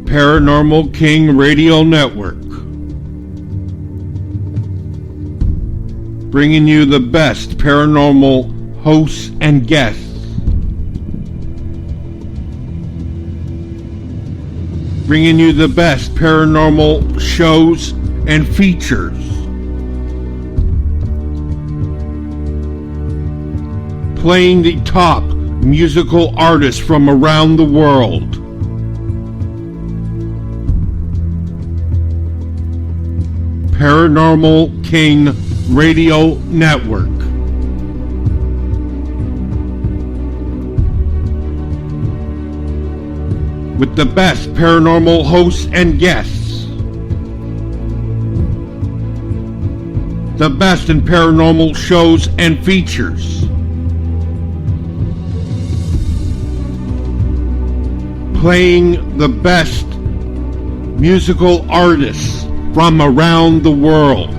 Paranormal King Radio Network, bringing you the best paranormal hosts and guests. Bringing you the best paranormal shows and features. Playing the top musical artists from around the world. Paranormal King Radio Network. With the best paranormal hosts and guests. The best in paranormal shows and features. Playing the best musical artists from around the world.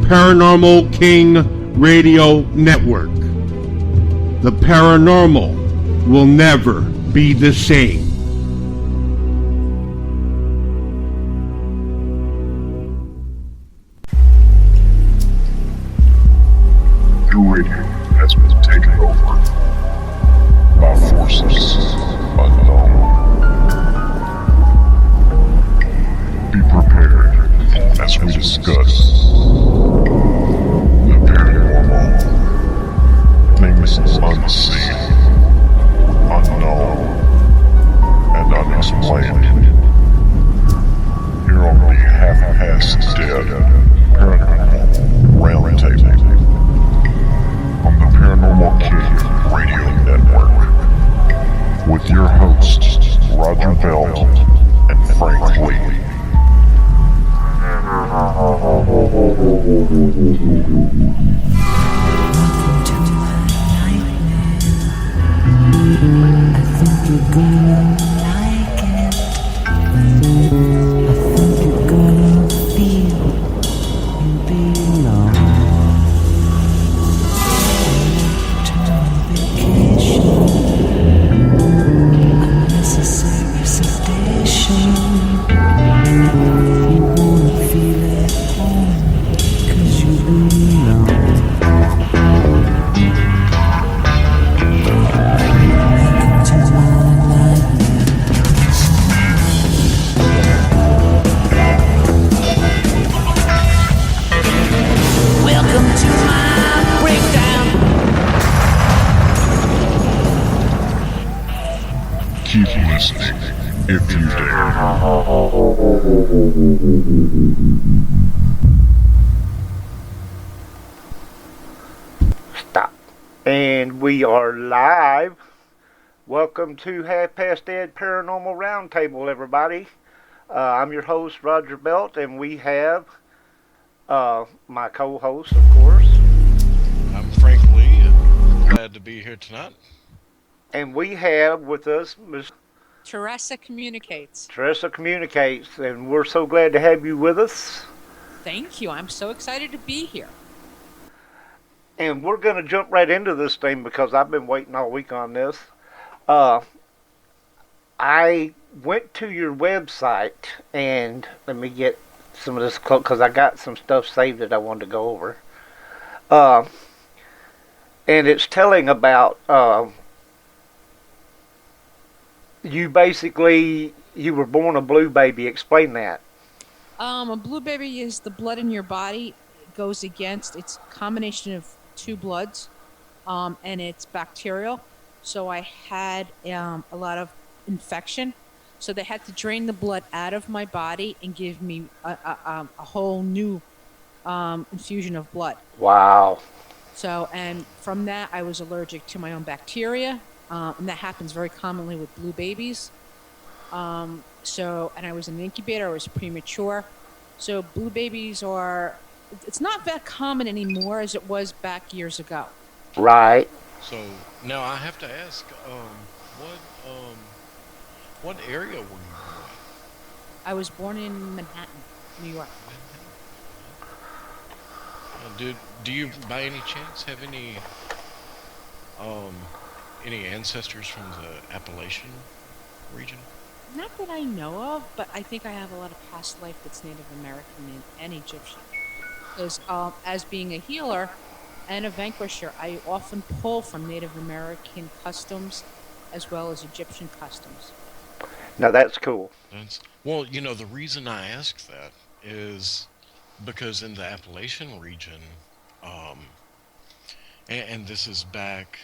Paranormal King Radio Network. The paranormal will never be the same. Your radio has been taken over by forces unknown. Be prepared as we discuss the paranormal, things unseen, unknown, and unexplained. Here on the Half-Past Dead Paranormal Roundtable on the Paranormal King Radio Network with your hosts Roger Belt and Frank Lee. I think you're gonna like it. I think you're gonna feel you belong. Electron vacation, unnecessary sedation. You wanna feel at home, 'cause you belong. Keep listening if you dare. Stop. And we are live. Welcome to Half-Past Dead Paranormal Roundtable, everybody. I'm your host, Roger Belt, and we have my co-host, of course. I'm Frank Lee, and glad to be here tonight. And we have with us Ms. Teresa Communicates. Teresa Communicates, and we're so glad to have you with us. Thank you. I'm so excited to be here. And we're going to jump right into this thing because I've been waiting all week on this. I went to your website, and let me get some of this because I got some stuff saved that I wanted to go over. And it's telling about you were born a blue baby. Explain that. A blue baby is the blood in your body. It goes against, it's a combination of two bloods, and it's bacterial. So I had a lot of infection. So they had to drain the blood out of my body and give me a whole new infusion of blood. Wow. So, and from that, I was allergic to my own bacteria. And that happens very commonly with blue babies. And I was in an incubator, I was premature. So blue babies it's not that common anymore as it was back years ago. Right. So now I have to ask, What area were you born I was born in Manhattan, New York. in? Do you by any chance have um any ancestors from the Appalachian region? Not that I know of, but I think I have a lot of past life that's Native American and Egyptian. Because as being a healer and a vanquisher, I often pull from Native American customs as well as Egyptian customs. Now that's cool. That's well, the reason I ask that is because in the Appalachian region, um, and this is back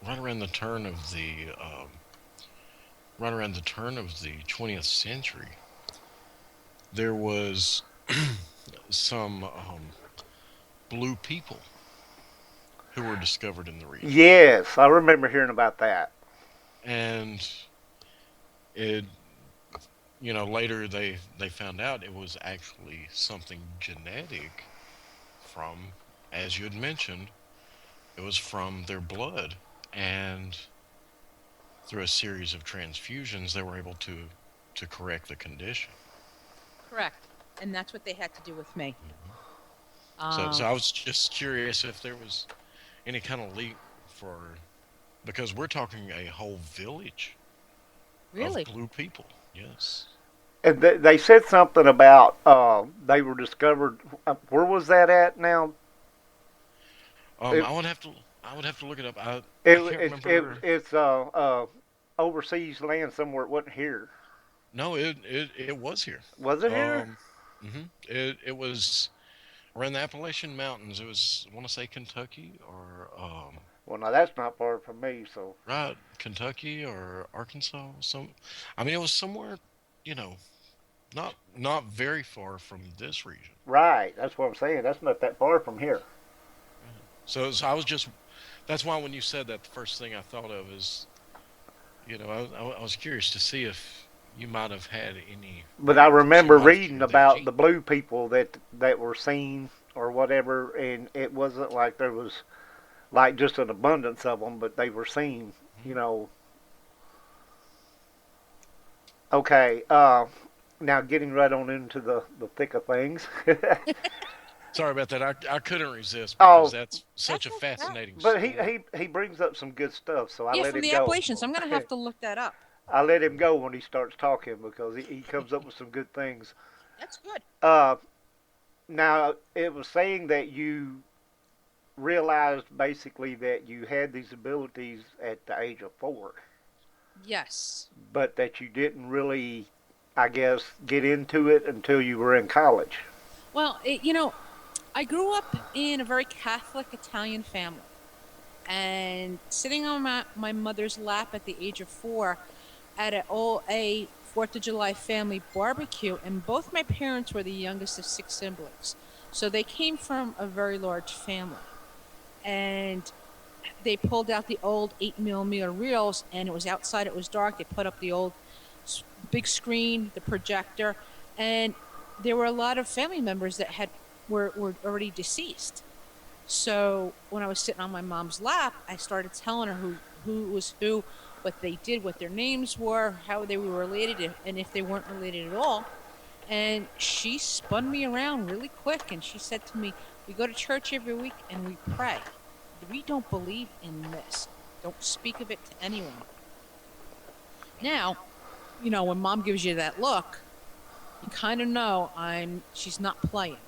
right around the turn of the right around the turn of the 20th century, there was some blue people who were discovered in the region, Yes, I remember hearing about that. and it later they found out it was actually something genetic from, as you had mentioned, it was from their blood, and through a series of transfusions they were able to correct the condition. Correct. And that's what they had to do with me. Hmm. So Um, I was just curious if there was any kind of leap for, because we're talking a whole village of really? blue people. Yes. And they said something about they were discovered. Where was that at now? It, I would have to look it up. I it, can't it's remember. overseas land somewhere. It wasn't here. No, it was here. Was it here? Um, it was around the Appalachian Mountains. It was, I want to say Kentucky or Well, now that's not far from me. So right, Kentucky or Arkansas. I mean, it was somewhere, you know, not very far from this region. right, that's what I'm saying. That's not that far from here. Right. So I was just, that's why when you said that, the first thing I thought of is, I was curious to see if you might have had But I remember somebody reading with that about the gene. blue people that were seen or whatever, and it wasn't like there was like just an abundance of them, but they were seen. You Mhm. know. Okay. Now getting right on into the thick of things. Sorry about that. I couldn't resist because Oh, that's such That's a okay. fascinating but story. he brings up some good stuff, so I Yeah, let from him the go. Appalachians. I'm going to have to look that up. I let him go when he starts talking because he comes up with some good things. That's good. Uh, Now it was saying that you realized basically that you had these abilities at the age of 4, Yes. but that you didn't really, I guess, get into it until you were in college. Well, I grew up in a very Catholic Italian family. And sitting on my mother's lap at the age of 4 at a 4th of July family barbecue, and both my parents were the youngest of 6 siblings. So they came from a very large family. And they pulled out the old 8 millimeter reels, and it was outside, it was dark. They put up the old big screen, the projector, and there were a lot of family members that were already deceased. So when I was sitting on my mom's lap, I started telling her who was who, what they did, what their names were, how they were related, and if they weren't related at all. And she spun me around really quick, and she said to me, "We go to church every week and we pray. We don't believe in this. Don't speak of it to anyone." Now, when mom gives you that look, you kind of know she's not playing.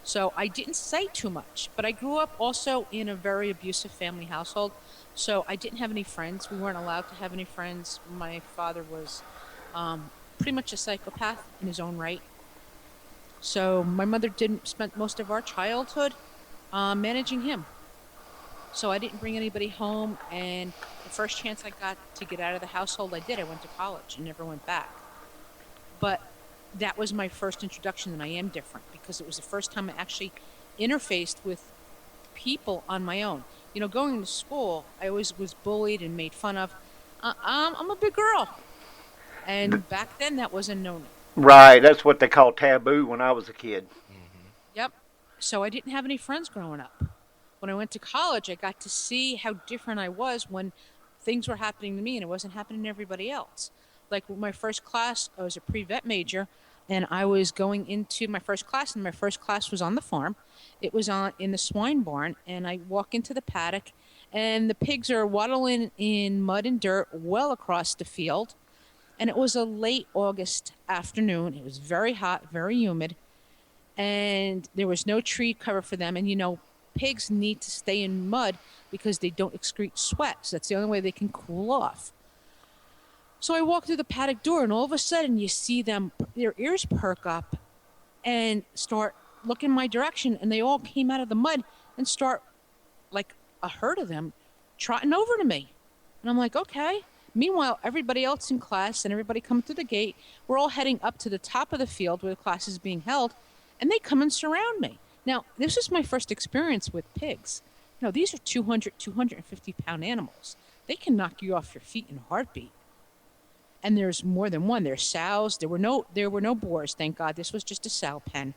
So I didn't say too much, but I grew up also in a very abusive family household. So I didn't have any friends. We weren't allowed to have any friends. My father was pretty much a psychopath in his own right. So my mother didn't spend most of our childhood managing him. So I didn't bring anybody home, and the first chance I got to get out of the household, I did. I went to college and never went back. But that was my first introduction, and I am different because it was the first time I actually interfaced with people on my own. Going to school, I always was bullied and made fun of. I'm a big girl, and back then that was a no-no. Right, that's what they call taboo when I was a kid. Hmm. Yep. So I didn't have any friends growing up. When I went to college, I got to see how different I was when things were happening to me and it wasn't happening to everybody else. Like with my first class, I was a pre-vet major, and I was going into my first class, and my first class was on the farm. It was on in the swine barn, and I walk into the paddock, and the pigs are waddling in mud and dirt well across the field. And it was a late August afternoon. It was very hot, very humid, and there was no tree cover for them. And pigs need to stay in mud because they don't excrete sweat. So that's the only way they can cool off. So I walk through the paddock door, and all of a sudden, you see them, their ears perk up and start looking my direction. And they all came out of the mud and start, like a herd of them, trotting over to me. And I'm like, okay. Meanwhile, everybody else in class and everybody coming through the gate, we're all heading up to the top of the field where the class is being held, and they come and surround me. Now, this is my first experience with pigs. These are 200, 250-pound animals. They can knock you off your feet in a heartbeat. And there's more than one. There's sows. There were no boars, thank God. This was just a sow pen.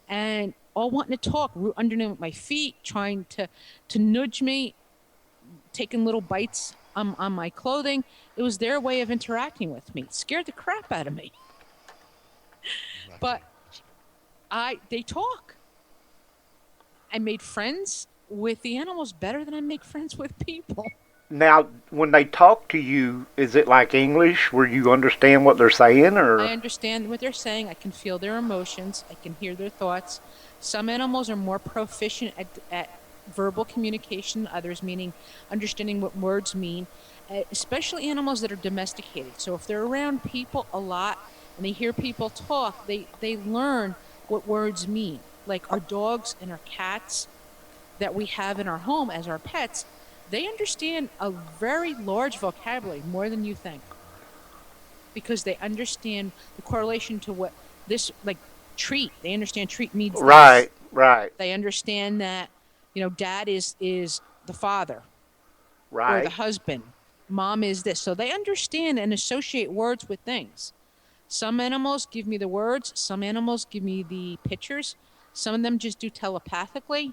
And all wanting to talk, underneath my feet, trying to nudge me, taking little bites on my clothing. It was their way of interacting with me. It scared the crap out of me. But they talk. I made friends with the animals better than I make friends with people. Now, when they talk to you, is it like English where you understand what they're saying, I or? understand what they're saying. I can feel their emotions. I can hear their thoughts. Some animals are more proficient at verbal communication than others, meaning understanding what words mean, especially animals that are domesticated. So if they're around people a lot and they hear people talk, they learn what words mean. Like our dogs and our cats that we have in our home as our pets, they understand a very large vocabulary, more than you think, because they understand the correlation to what this, like, treat. They understand treat means this. Right, right, They understand that, dad is the father or the right. husband. Mom is this. So they understand and associate words with things. Some animals give me the words, some animals give me the pictures. Some of them just do telepathically.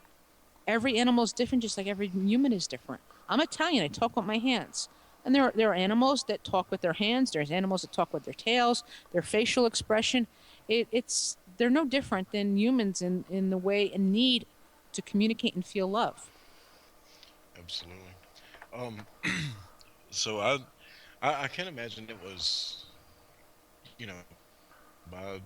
Every animal is different, just like every human is different. I'm Italian. I talk with my hands. And there are animals that talk with their hands. There's animals that talk with their tails, their facial expression. They're no different than humans in the way and need to communicate and feel love. Absolutely. Um, so I can't imagine it was, you know, by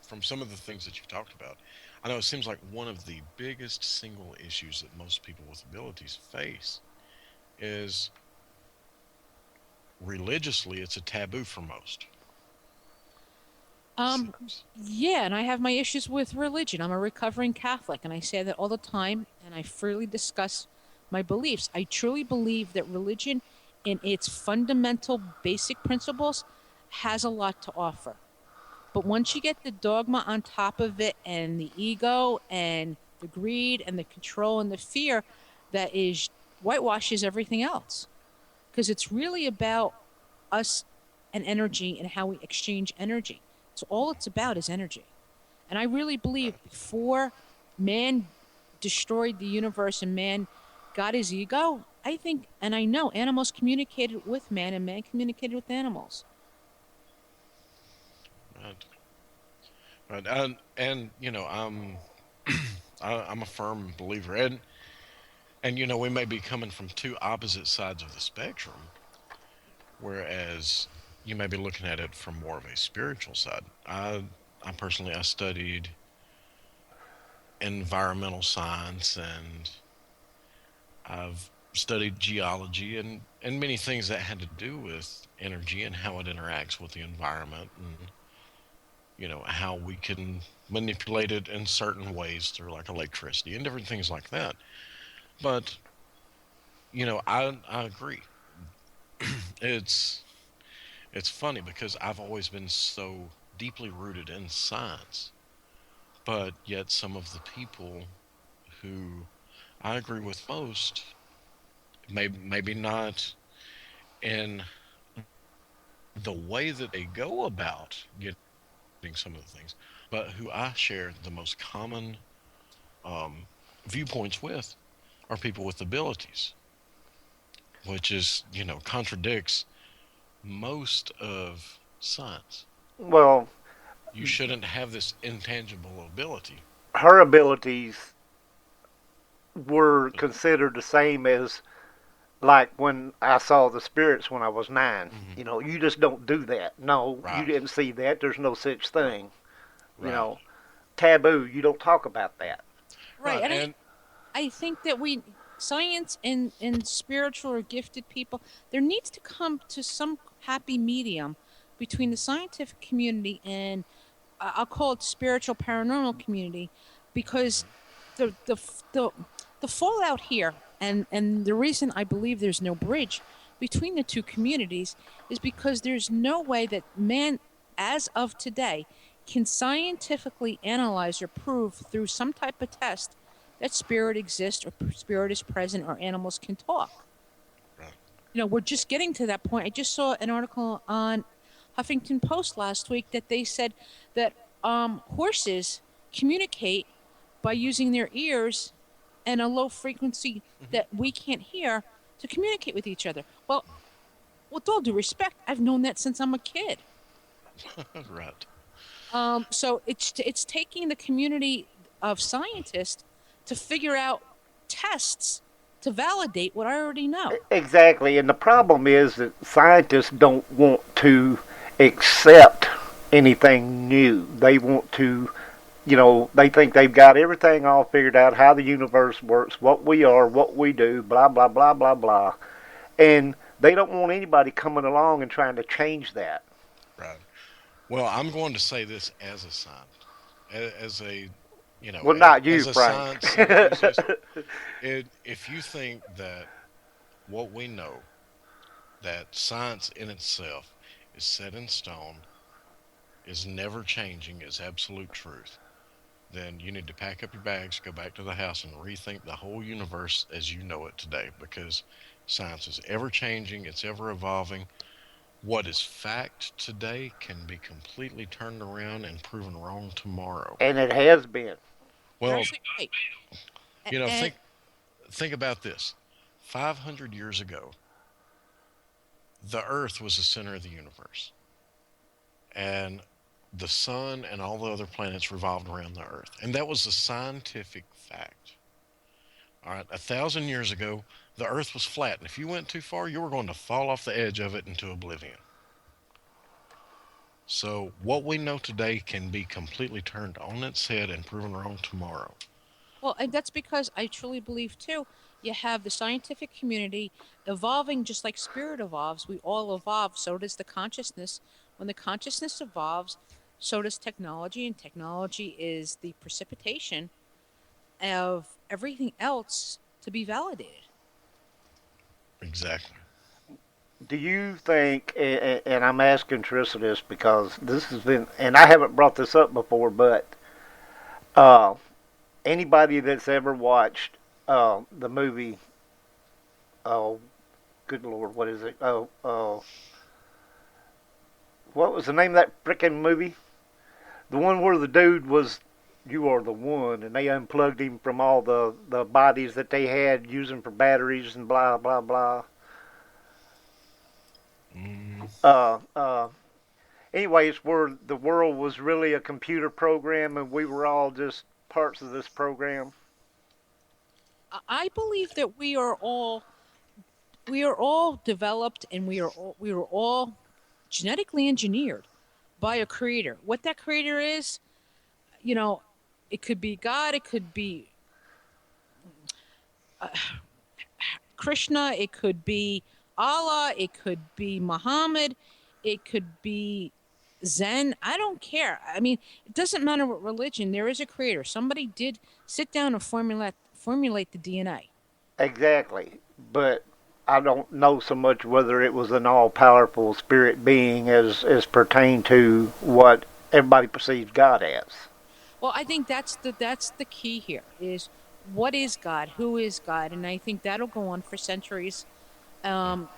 from some of the things that you've talked about. I know it seems like one of the biggest single issues that most people with abilities face is religiously, it's a taboo for most. Um, S- yeah, and I have my issues with religion. I'm a recovering Catholic, and I say that all the time, and I freely discuss my beliefs. I truly believe that religion, in its fundamental basic principles, has a lot to offer. But once you get the dogma on top of it, and the ego, and the greed, and the control, and the fear, that is whitewashes everything else. Because it's really about us and energy and how we exchange energy. So all it's about is energy. And I really believe Right. before man destroyed the universe and man got his ego, I think, and I know animals communicated with man and man communicated with animals. Right. Right. And I'm a firm believer, and we may be coming from two opposite sides of the spectrum, whereas you may be looking at it from more of a spiritual side. I personally I studied environmental science, and I've studied geology and many things that had to do with energy and how it interacts with the environment, and how we can manipulate it in certain ways through like electricity and different things like that. But I agree. It's it's funny because I've always been so deeply rooted in science, but yet some of the people who I agree with most, maybe not in the way that they go about getting some of the things, but who I share the most common um, viewpoints with are people with abilities. which is, contradicts most of science. Well, You shouldn't have this intangible ability. her abilities were considered the same as like when I saw the spirits when I was 9. Hmm. You just don't do that. No, you Right, didn't see that. There's no such thing. You right, know, taboo. You don't talk about that. Right. right. And And I think that science and spiritual or gifted people, there needs to come to some happy medium between the scientific community and I'll call it spiritual paranormal community, because the the f- the the fallout here and the reason I believe there's no bridge between the two communities is because there's no way that man, as of today, can scientifically analyze or prove through some type of test that spirit exists or spirit is present or animals can talk. right. We're just getting to that point. I just saw an article on Huffington Post last week that they said that horses communicate by using their ears and a low frequency Hmm. that we can't hear to communicate with each other. Well, with all due respect, I've known that since I'm a kid. Right. So it's taking the community of scientists to figure out tests to validate what I already know. Exactly. And the problem is that scientists don't want to accept anything new. They want to, they think they've got everything all figured out, how the universe works, what we are, what we do, blah, blah, blah, blah, blah. And they don't want anybody coming along and trying to change that. Right. Well, I'm going to say this as a scientist, as a, Well, not you, as a Frank. science enthusiast. If you think that what we know, that science in itself is set in stone, is never changing, is absolute truth, then you need to pack up your bags, go back to the house, and rethink the whole universe as you know it today, because science is ever changing, it's ever evolving. What is fact today can be completely turned around and proven wrong tomorrow. And it has been. You're Well, absolutely right. And think about this. 500 years ago, the earth was the center of the universe, and the sun and all the other planets revolved around the earth. And that was a scientific fact. All right, 1,000 years ago, the earth was flat, and if you went too far, you were going to fall off the edge of it into oblivion. So, what we know today can be completely turned on its head and proven wrong tomorrow. well, and that's because I truly believe too. You have the scientific community evolving just like spirit evolves. We all evolve. So does the consciousness. When the consciousness evolves, so does technology, and technology is the precipitation of everything else to be validated. Exactly. Do you think, and I'm asking Teresa this because this has been, and I haven't brought this up before, but uh, anybody that's ever watched the movie, oh, good Lord, what is it? What was the name of that freaking movie? The one where the dude was, you are the one, and they unplugged him from all the bodies that they had using for batteries and blah, blah, blah. Mm, Uh, uh, Anyways, where the world was really a computer program and we were all just parts of this program. I believe that we are all developed, and we are all genetically engineered by a creator. What that creator is, you know, it could be God, it could be Krishna, it could be Allah, it could be Muhammad, it could be Zen. I don't care. I mean, it doesn't matter what religion. There is a creator. Somebody did sit down and formulate the DNA. Exactly. But I don't know so much whether it was an all powerful spirit being as pertained to what everybody perceives God as. Well, I think that's the key here is what is God? Who is God? And I think that'll go on for centuries. Um,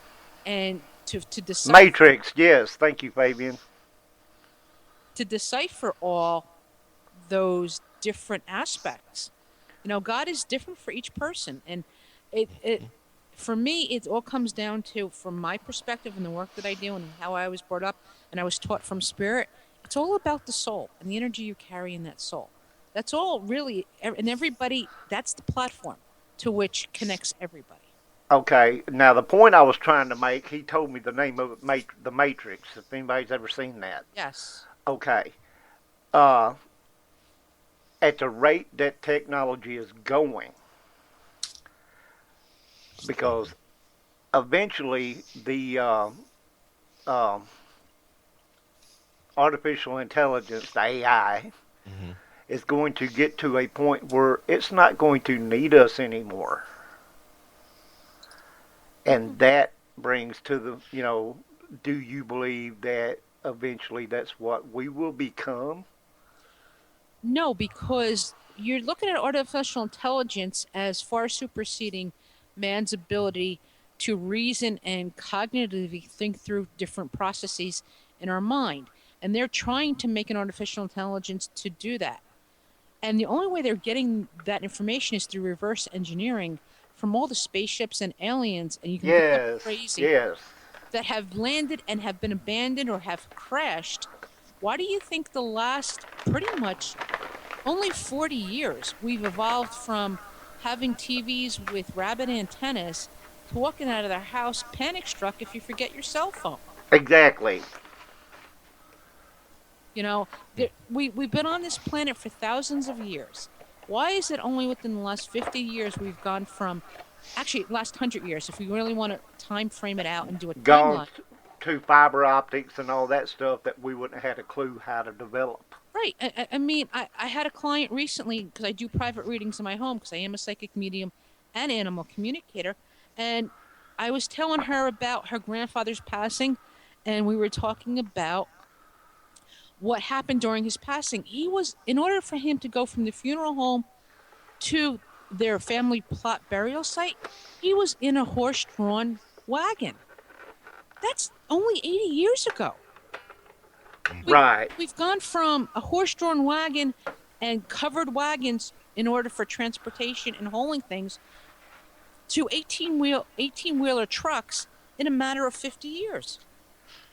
and to decipher Matrix, yes, thank you, Fabian. all those different aspects. God is different for each person, and it for me, it all comes down to, from my perspective and the work that I do and how I was brought up and I was taught from spirit, it's all about the soul and the energy you carry in that soul. That's all really, and everybody, that's the platform to which connects everybody. Okay, now the point I was trying to make, he told me the name of it, the Matrix. If anybody's ever seen that, Yes. okay. Uh, at the rate that technology is going, because eventually the um artificial intelligence, the AI, Hmm. is going to get to a point where it's not going to need us anymore. And that brings to the, do you believe that eventually that's what we will become? No, because you're looking at artificial intelligence as far superseding man's ability to reason and cognitively think through different processes in our mind. And they're trying to make an artificial intelligence to do that. And the only way they're getting that information is through reverse engineering from all the spaceships and aliens, and you can look up Yes, crazy, yes. that have landed and have been abandoned or have crashed. Why do you think the last pretty much only 40 years we've evolved from having TVs with rabbit antennas to walking out of their house panic struck if you forget your cell phone? Exactly. You know, we've been on this planet for thousands of years. Why is it only within the last 50 years we've gone from, actually, last 100 years, if we really want to time frame it out and do a Gone timeline? to fiber optics and all that stuff that we wouldn't have had a clue how to develop. Right. I mean, I had a client recently because I do private readings in my home because I am a psychic medium and animal communicator. And I was telling her about her grandfather's passing, and we were talking about what happened during his passing. He was, in order for him to go from the funeral home to their family plot burial site, he was in a horse drawn wagon. That's only 80 years ago. We've Right. we've gone from a horse-drawn wagon and covered wagons in order for transportation and hauling things to 18-wheeler trucks in a matter of 50 years.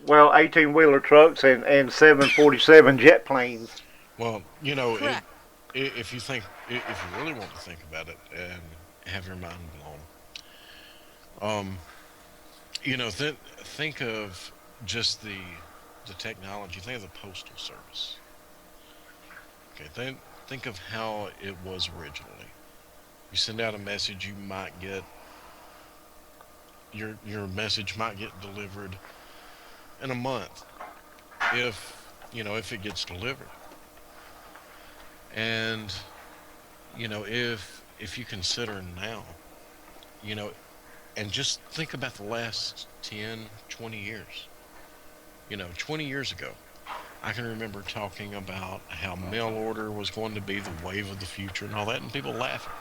Well, 18-wheeler trucks and 747 jet planes. Well, Correct. if you think, if you really want to think about it and have your mind blown, think of just the technology. Think of the postal service. Okay, think of how it was originally. You send out a message, you might get your message might get delivered in a month, if it gets delivered. And if you consider now, you know, and just think about the last 10, 20 years. 20 years ago, I can remember talking about how mail order was going to be the wave of the future and all that, and people laughing.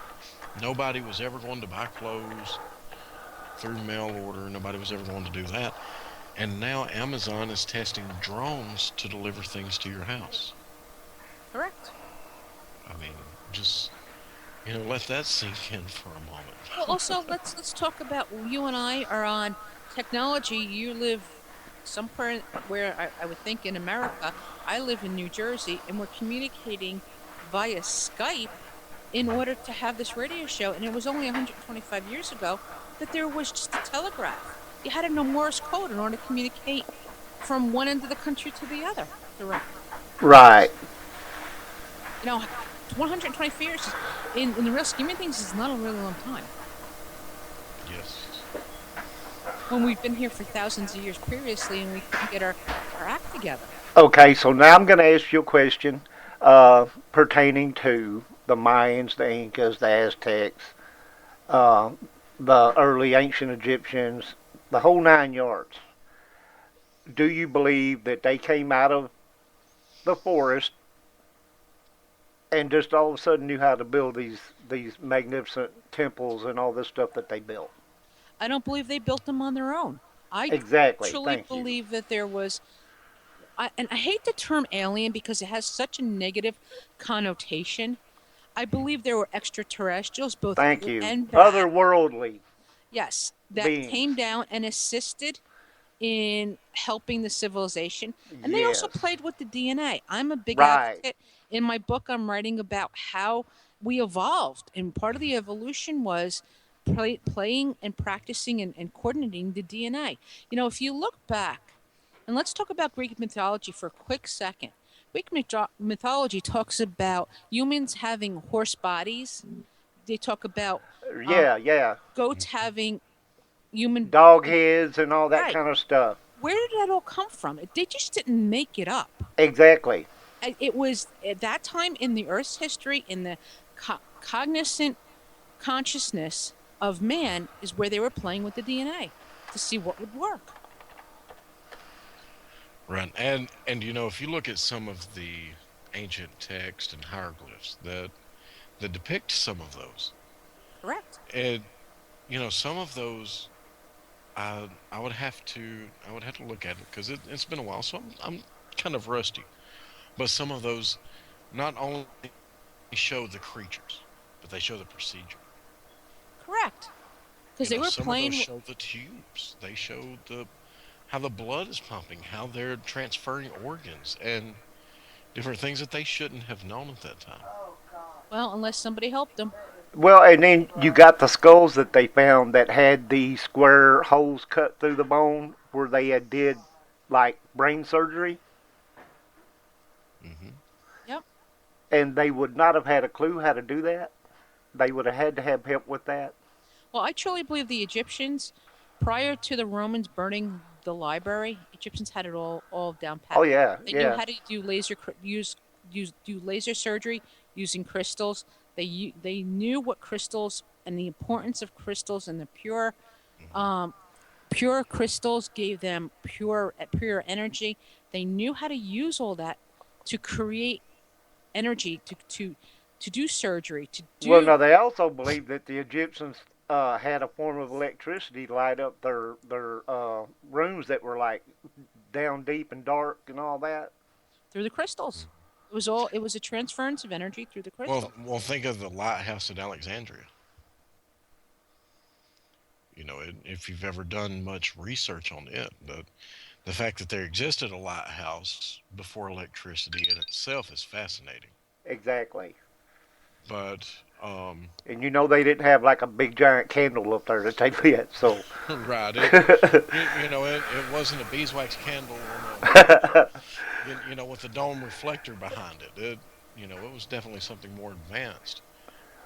Nobody was ever going to buy clothes through mail order. Nobody was ever going to do that. And now Amazon is testing drones to deliver things to your house. Correct. I mean, just let that sink in for a moment. Well, also let's talk about, you and I are on technology. You live somewhere where I would think in America. I live in New Jersey, and we're communicating via Skype in order to have this radio show. And it was only 125 years ago that there was just a telegraph. You had to know Morse code in order to communicate from one end of the country to the other. Direct. Right. 125 years in the real scheme of things is not a really long time. Yes. When we've been here for thousands of years previously and we couldn't get our act together. Okay, so now I'm going to ask you a question pertaining to the Mayans, the Incas, the Aztecs, uh, the early ancient Egyptians, the whole 9 yards. Do you believe that they came out of the forest and just all of a sudden knew how to build these magnificent temples and all this stuff that they built? I don't believe they built them on their own. I Exactly. truly Thank you. believe that there was, and I hate the term alien because it has such a negative connotation. I believe there were extraterrestrials, both Thank good you. and bad. Otherworldly. Yes, that came beings. down and assisted in helping the civilization. And they also Yes. played with the DNA. I'm a big Right. advocate. In my book, I'm writing about how we evolved. And part of the evolution was playing and practicing and coordinating the DNA. If you look back, and let's talk about Greek mythology for a quick second. Greek mythology talks about humans having horse bodies. They talk about um, Yeah, yeah. goats having human. Dog heads and all that Right. kind of stuff. Where did that all come from? They just didn't make it up. Exactly. It was at that time in the Earth's history, in the cognizant consciousness of man, is where they were playing with the DNA to see what would work. Right. And if you look at some of the ancient text and hieroglyphs that depict some of those, Correct. and some of those, I would have to look at it because it's been a while, so I'm kind of rusty. But some of those not only show the creatures, but they show the procedure. Correct. Because they were Some of those playing. show the tubes. They show the how the blood is pumping, how they're transferring organs, and different things that they shouldn't have known at that time. Well, unless somebody helped them. Well, and then you got the skulls that they found that had the square holes cut through the bone where they had did like brain surgery, Hmm. Yep. and they would not have had a clue how to do that. They would have had to have help with that. Well, I truly believe the Egyptians, prior to the Romans burning the library, Egyptians had it all down Oh pat. yeah, They knew yeah, how to do do laser surgery using crystals. They knew what crystals and the importance of crystals, and the um pure crystals gave them pure energy. They knew how to use all that to create energy to do surgery, to Well, do. no, they also believed that the Egyptians had a form of electricity to light up their rooms that were like down deep and dark and all that. Through the crystals. It was a transference of energy through the Well, crystal. well, think of the lighthouse at Alexandria. If you've ever done much research on it, the fact that there existed a lighthouse before electricity in itself is fascinating. Exactly. But And you know they didn't have like a big giant candle up there that they lit, so. right, it wasn't a beeswax candle on with a dome reflector behind it. It was definitely something more advanced.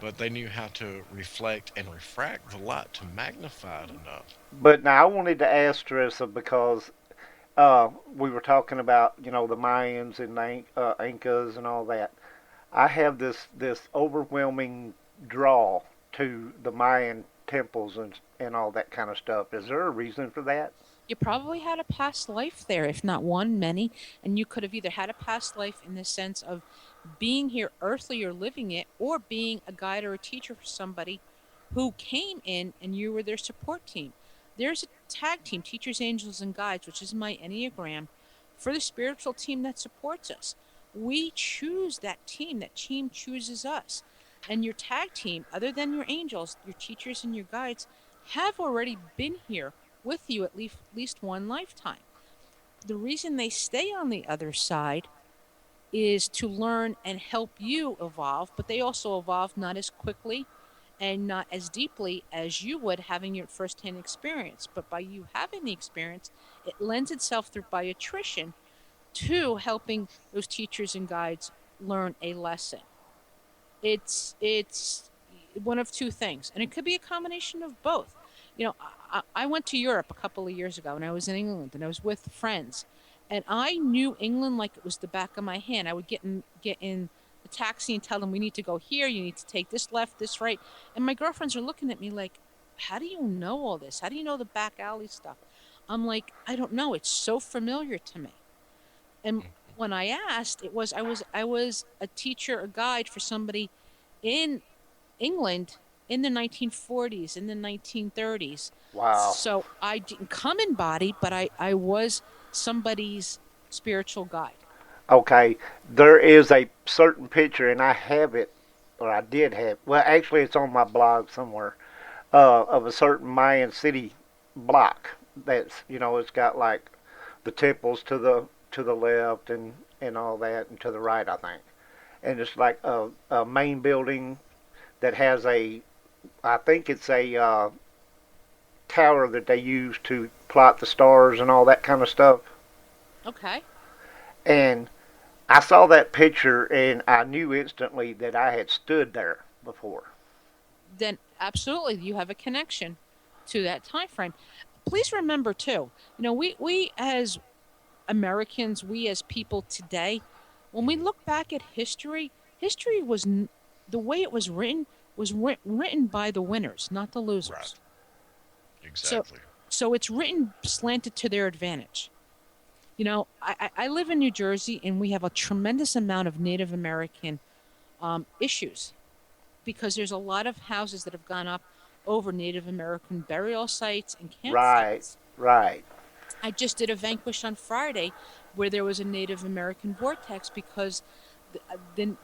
But they knew how to reflect and refract the light to magnify it enough. But now I wanted to ask Teresa because we were talking about the Mayans and the Incas and all that. I have this overwhelming draw to the Mayan temples and all that kind of stuff. Is there a reason for that? You probably had a past life there, if not one, many, and you could have either had a past life in the sense of being here earthly or living it, or being a guide or a teacher for somebody who came in and you were their support team. There's a tag team, teachers, angels, and guides, which is my Enneagram, for the spiritual team that supports us. We choose that team. That team chooses us. And your tag team, other than your angels, your teachers and your guides, have already been here with you at least one lifetime. The reason they stay on the other side is to learn and help you evolve, but they also evolve not as quickly and not as deeply as you would having your firsthand experience. But by you having the experience, it lends itself through by attrition to helping those teachers and guides learn a lesson. It's one of two things, and it could be a combination of both. I went to Europe a couple of years ago, and I was in England, and I was with friends, and I knew England like it was the back of my hand. I would get in the taxi and tell them we need to go here, you need to take this left, this right, and my girlfriends are looking at me like, "How do you know all this? How do you know the back alley stuff?" I'm like, "I don't know. It's so familiar to me." And when I asked, I was a teacher, a guide for somebody in England in the 1940s, in the 1930s. Wow. So I didn't come in body, but I was somebody's spiritual guide. Okay, there is a certain picture, and I have it, or I did have. Well, actually, it's on my blog somewhere. of a certain Mayan city block. That's it's got like the temples to the left and all that, and to the right, I think. And it's like a main building that has I think it's a tower that they use to plot the stars and all that kind of stuff. Okay. And I saw that picture and I knew instantly that I had stood there before. Then absolutely you have a connection to that time frame. Please remember too, we as Americans, we as people today, when we look back at history, history the way it was written by the winners, not the Right. losers. So, Exactly. so it's written slanted to their advantage. I live in New Jersey, and we have a tremendous amount of Native American issues because there's a lot of houses that have gone up over Native American burial sites and Right, campsites. right. I just did a vanquish on Friday where there was a Native American vortex because the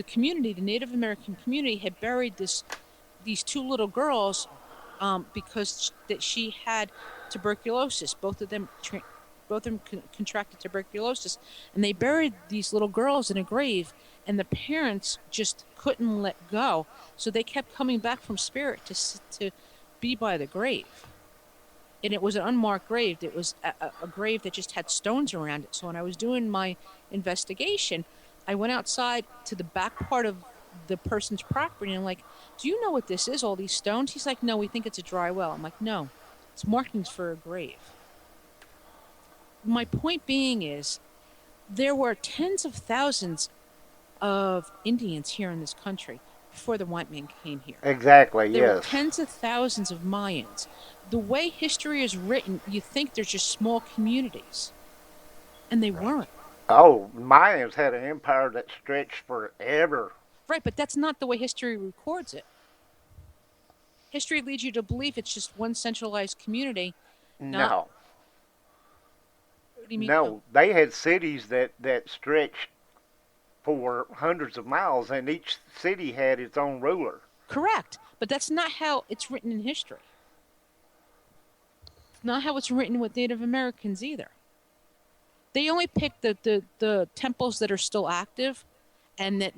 community, the Native American community, had buried these two little girls because that she had tuberculosis. Both of them contracted tuberculosis, and they buried these little girls in a grave. And the parents just couldn't let go, so they kept coming back from spirit to be by the grave. And it was an unmarked grave. It was a grave that just had stones around it. So when I was doing my investigation, I went outside to the back part of the person's property and I'm like, "Do you know what this is? All these stones?" He's like, "No, we think it's a dry well." I'm like, "No, it's markings for a grave." My point being is there were tens of thousands of Indians here in this country before the white man came here. Exactly, There were yes. tens of thousands of Mayans. The way history is written, you think they're just small communities, and they Right. weren't. Oh, Mayans had an empire that stretched forever. Right, but that's not the way history records it. History leads you to believe it's just one centralized community. Not, No, what do you mean? No, no. They had cities that stretched for hundreds of miles, and each city had its own ruler. correct. But that's not how it's written in history. It's not how it's written with Native Americans either. They only pick the temples that are still active and that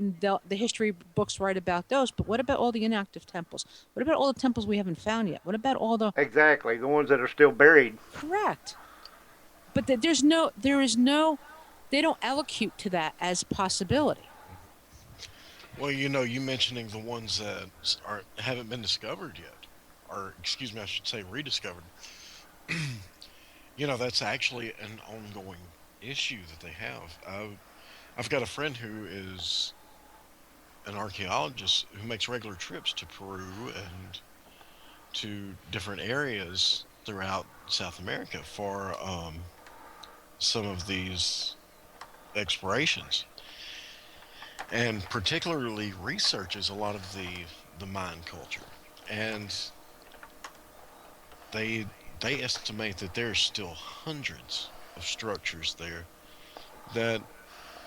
the history books write about those. But what about all the inactive temples? What about all the temples we haven't found yet? What about all the Exactly, the ones that are still buried. correct? But they don't allocate to that as possibility. Well, you mentioning the ones that haven't been discovered yet, or excuse me, I should say rediscovered. That's actually an ongoing issue that they have. I've got a friend who is an archaeologist who makes regular trips to Peru and to different areas throughout South America for some of these explorations, and particularly researches a lot of the Mayan culture. And they they estimate that there's still hundreds of structures there that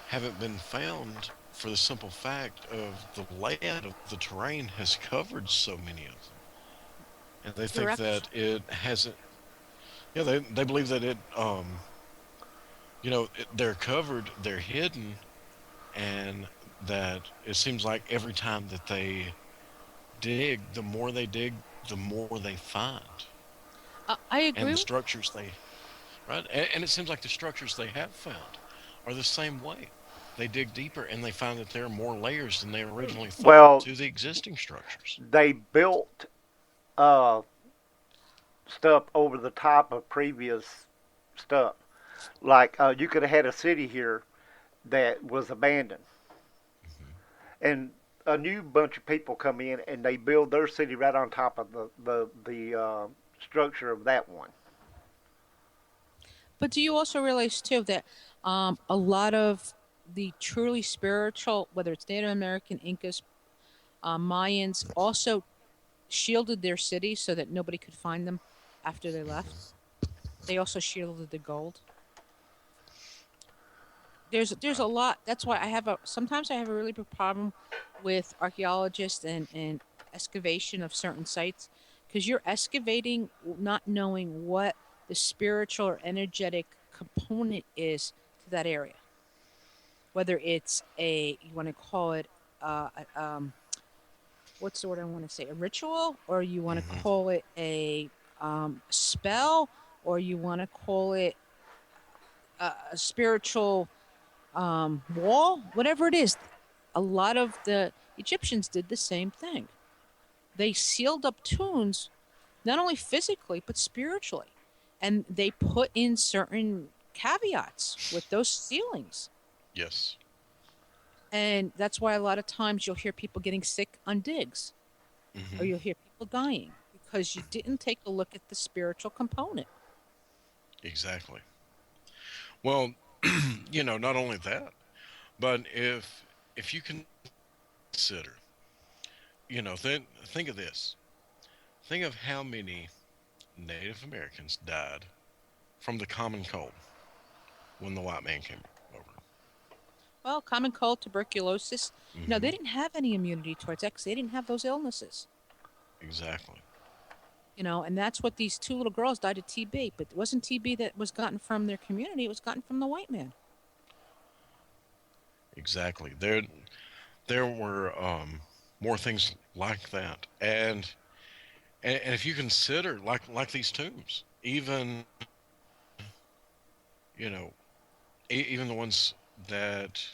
haven't been found for the simple fact of the layout of the terrain has covered so many of them. And they They're think actually that it hasn't, they believe that they're covered, they're hidden, and that it seems like every time that they dig, the more they find. I And agree. the structures right? And it seems like the structures they have found are the same way. They dig deeper and they find that there are more layers than they originally thought Well, to the existing structures. they built uh, stuff over the top of previous stuff. Like you could have had a city here that was abandoned, and a new bunch of people come in and they build their city right on top of the structure of that one. But do you also realize too that a lot of the truly spiritual, whether it's Native American, Incas, Mayans, also shielded their cities so that nobody could find them after they left. They also shielded the gold. There's a lot. That's why I have a sometimes I have a really big problem with archaeologists and excavation of certain sites because you're excavating not knowing what the spiritual or energetic component is to that area. Whether it's you want to call it, what's the word I want to say, a ritual, or you want to Hmm. call it a spell, or you want to call it a spiritual wall, whatever it is. A lot of the Egyptians did the same thing. They sealed up tombs, not only physically, but spiritually. And they put in certain caveats with those ceilings. Yes. And that's why a lot of times you'll hear people getting sick on digs, or Hmm. you'll hear people dying because you didn't take a look at the spiritual component. Exactly. Well, not only that, but if you consider, then think of this. Think of how many Native Americans died from the common cold when the white man came over. Well, common cold, tuberculosis, they Hmm. didn't have any immunity towards that because they didn't have those illnesses. Exactly. And that's what these two little girls died of TB. But it wasn't TB that was gotten from their community; it was gotten from the white man. Exactly. There were more things like that, and if you consider like these tombs, you know even the ones that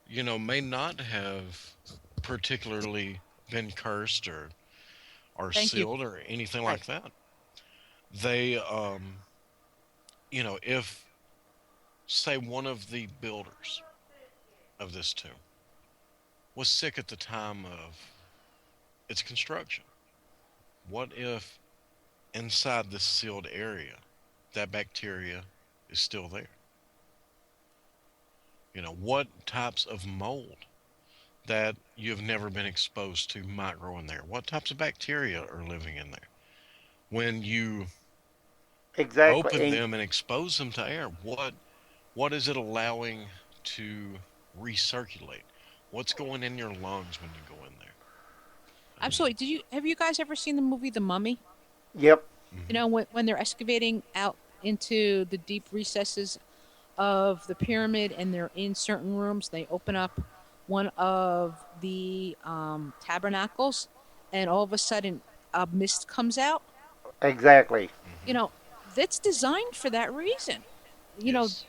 may not have particularly been cursed or Thank you. sealed or anything Right. like that. They if say one of the builders of this tomb was sick at the time of its construction, what if inside this sealed area that bacteria is still there? What types of mold that you've never been exposed to might grow in there? What types of bacteria are living in there? When you Exactly. open them and expose them to air, what is it allowing to recirculate? What's going in your lungs when you go in there? I mean, Absolutely. Have you guys ever seen the movie The Mummy? Yep. hmm. When they're excavating out into the deep recesses of the pyramid and they're in certain rooms, they open up one of the tabernacles, and all of a sudden a mist comes out. Exactly. You Hmm. know, that's designed for that reason. You know, Yes.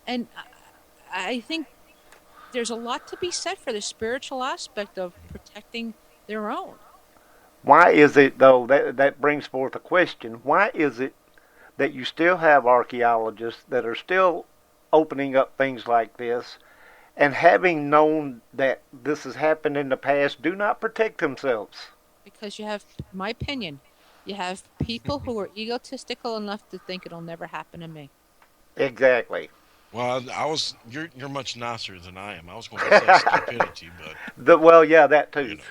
and I think there's a lot to be said for the spiritual aspect of protecting their own. Why is it though that brings forth a question? Why is it that you still have archaeologists that are still opening up things like this and having known that this has happened in the past do not protect themselves? Because you have, my opinion, you have people who are egotistical enough to think it'll never happen to me. Exactly. Well, you're much nicer than I am. I was going to say stupidity, but Well, yeah, that you too. know,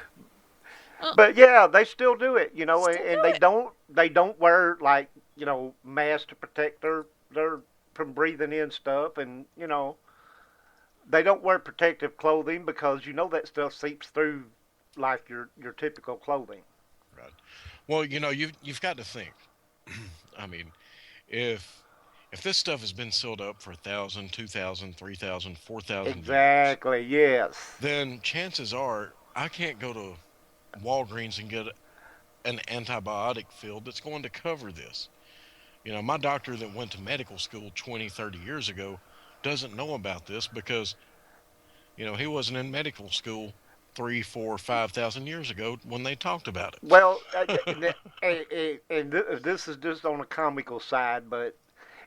Oh, But yeah, they still do it, still and do it. they don't wear like masks to protect their from breathing in stuff, and they don't wear protective clothing because that stuff seeps through like your typical clothing. right? Well, you've got to think. I mean, if if this stuff has been sealed up for 1,000, 2,000, 3,000, 4,000 years, Exactly. Yes. then chances are I can't go to Walgreens and get an antibiotic filled that's going to cover this. My doctor that went to medical school 20, 30 years ago doesn't know about this because, he wasn't in medical school 3, 4, 5,000 years ago when they talked about Well, it. this is just on a comical side, but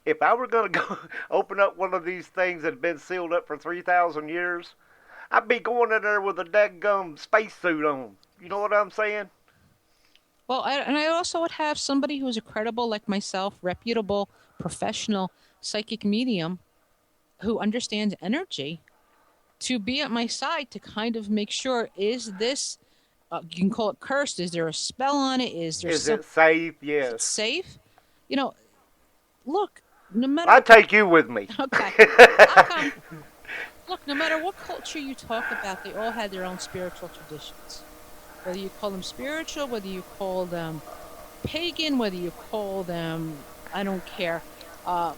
if I were going to go open up one of these things that had been sealed up for 3,000 years, I'd be going in there with a daggum spacesuit on. You know what I'm saying? Well, and I also would have somebody who's a credible, like myself, reputable, professional psychic medium who understands energy to be at my side to kind of make sure, is this, you can call it cursed, is there a spell on it, is there Is some, it safe? is it Yes. safe? You know, look, no matter I take you with me. okay, I'll come. Look, no matter what culture you talk about, they all had their own spiritual traditions. whether you call them spiritual, whether you call them pagan, whether you call them, I don't care, uh,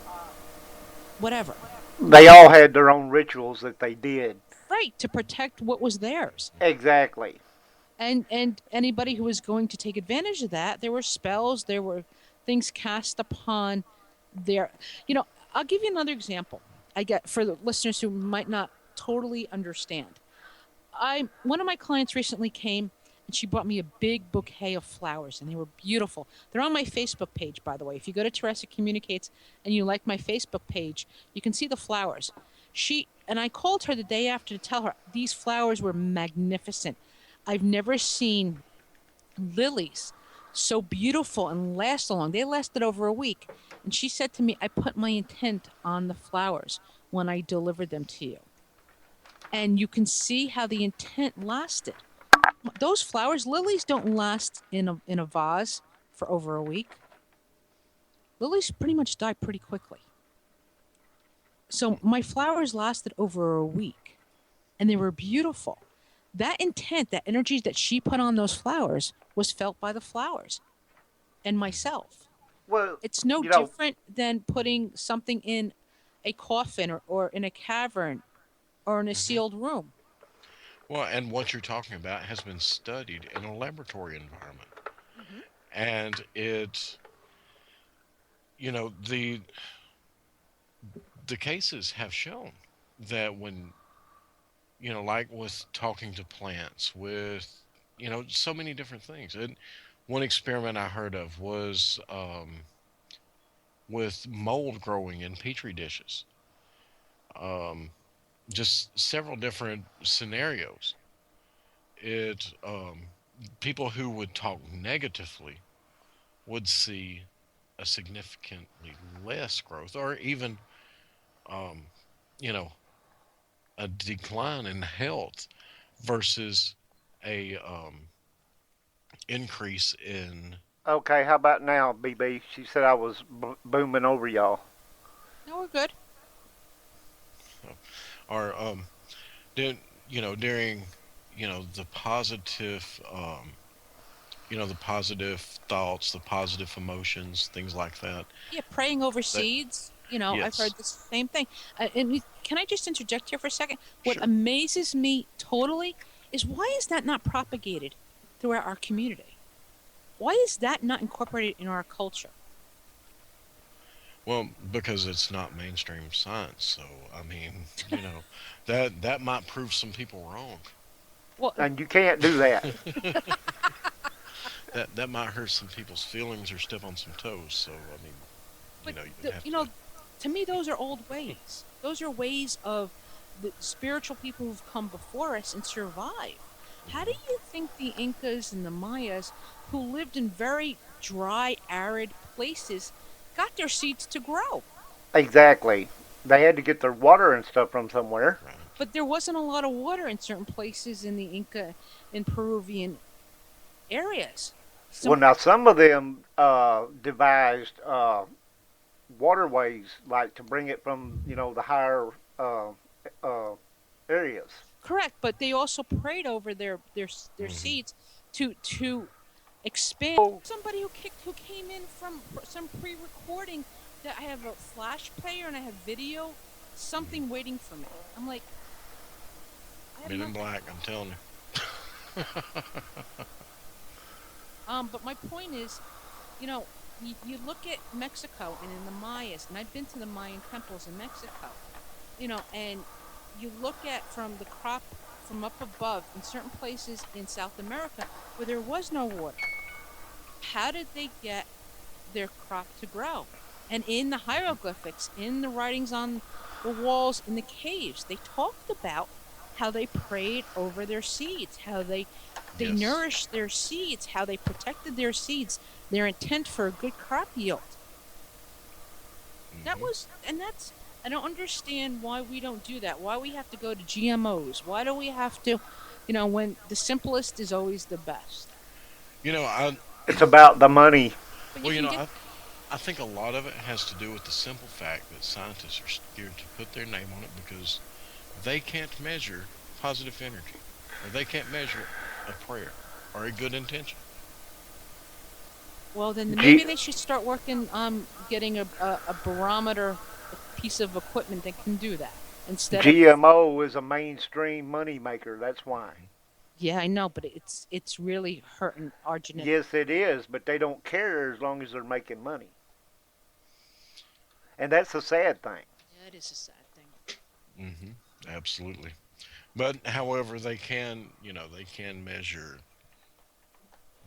whatever. They all had their own rituals that they did. Right, to protect what was theirs. Exactly. And anybody who was going to take advantage of that, there were spells, there were things cast upon their, you know, I'll give you another example. I get for the listeners who might not totally understand. I One of my clients recently came and she brought me a big bouquet of flowers and they were beautiful. They're on my Facebook page, by the way. If you go to Teresa Communicates and you like my Facebook page, you can see the flowers. She and I called her the day after to tell her these flowers were magnificent. I've never seen lilies so beautiful and last so long. They lasted over a week. And she said to me, I put my intent on the flowers when I delivered them to you. And you can see how the intent lasted. Those flowers, lilies don't last in a vase for over a week. Lilies pretty much die pretty quickly. So my flowers lasted over a week and they were beautiful. That intent, that energy that she put on those flowers was felt by the flowers and myself. Well, It's no you know, different than putting something in a coffin or in a cavern or in a Hmm. sealed room. Well, and what you're talking about has been studied in a laboratory environment, Hmm. and the cases have shown that when like with talking to plants, with so many different things. And one experiment I heard of was with mold growing in petri dishes. Um, just several different scenarios. It People who would talk negatively would see a significantly less growth, or even um, you know a decline in health versus a increase in. okay, how about now, BB? She said I was booming over y'all. No, we're good. Or during the positive the positive thoughts, the positive emotions, things like that. Yeah, praying over That seeds. I've Yes, heard the same thing. Can I just interject here for a second? What sure. amazes me totally is why is that not propagated throughout our community? Why is that not incorporated in our culture? Well, because it's not mainstream science, so I mean, that might prove some people wrong. Well, And you can't do that. That might hurt some people's feelings or step on some toes. So I mean, but you'd have to. to me, those are old ways. Those are ways of the spiritual people who've come before us and survived. How do Mhm. you think the Incas and the Mayas, who lived in very dry, arid places, got their seeds to grow? Exactly. They had to get their water and stuff from somewhere. Right. But there wasn't a lot of water in certain places in the Inca and Peruvian areas. Well, Some now some of them devised waterways, like to bring it from the higher uh, uh, areas. correct, but they also prayed over their Hmm. seeds to expand. Oh, Somebody who came in from some pre-recording that I have a flash player and I have video, something Hmm. waiting for me. I'm like, I have Men in nothing. Black, I'm telling you. But my point is, you know, you look at Mexico and in the Mayas, and I've been to the Mayan temples in Mexico, and you look at from the crop from up above in certain places in South America where there was no water. How did they get their crop to grow? And in the hieroglyphics, in the writings on the walls, in the caves, they talked about how they prayed over their seeds, how they Yes. nourished their seeds, how they protected their seeds, their intent for a good crop yield. That Hmm. was, and that's, I don't understand why we don't do that. Why we have to go to GMOs? Why do we have to, when the simplest is always the best? I it's about the money. But you well, can get, I think a lot of it has to do with the simple fact that scientists are scared to put their name on it because they can't measure positive energy, or they can't measure a prayer. are a good intention. Well, then maybe G- they should start working on getting a barometer, a piece of equipment that can do that instead of. GMO is a mainstream money maker. That's why. Yeah, I know, but it's really hurting our genetic. Yes, it is, but they don't care as long as they're making money, and that's a sad thing. Yeah, it is a sad thing. Hmm. Absolutely. But however, they can measure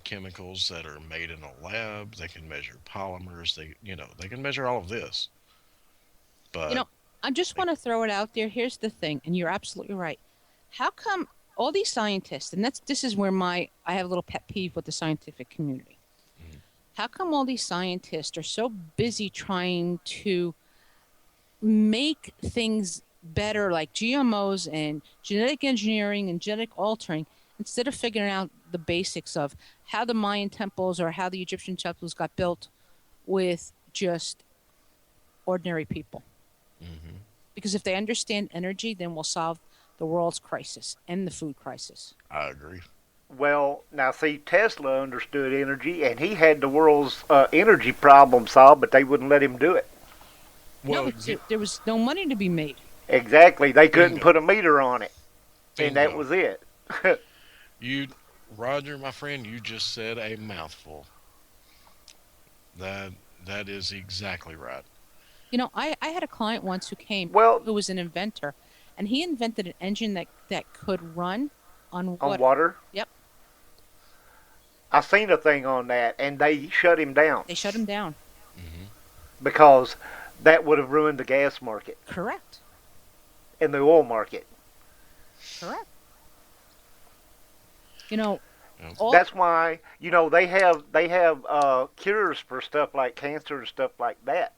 chemicals that are made in a lab. They can measure polymers. They can measure all of this. You But know, I just want to throw it out there. Here's the thing, and you're absolutely right. How come all these scientists, and this is where I have a little pet peeve with the scientific community. Mhm. How come all these scientists are so busy trying to make things better, like GMOs and genetic engineering and genetic altering, instead of figuring out the basics of how the Mayan temples or how the Egyptian temples got built with just ordinary people? Mhm. Because if they understand energy, then we'll solve the world's crisis and the food crisis. I agree. Well, now see, Tesla understood energy, and he had the world's energy problem solved, but they wouldn't let him do it. No, Well, there was no money to be made. Exactly, they couldn't bingo, put a meter on it, and that bingo. was it. You, Roger, my friend, you just said a mouthful. That that is exactly right. I had a client once who came Well, who was an inventor, and he invented an engine that could run on on water. water, Yep, I seen a thing on that, and they shut him down they shut him down. Hmm. because that would have ruined the gas market Correct, and the oil market. correct. You know, Well, all That's why they have cures for stuff like cancer and stuff like that.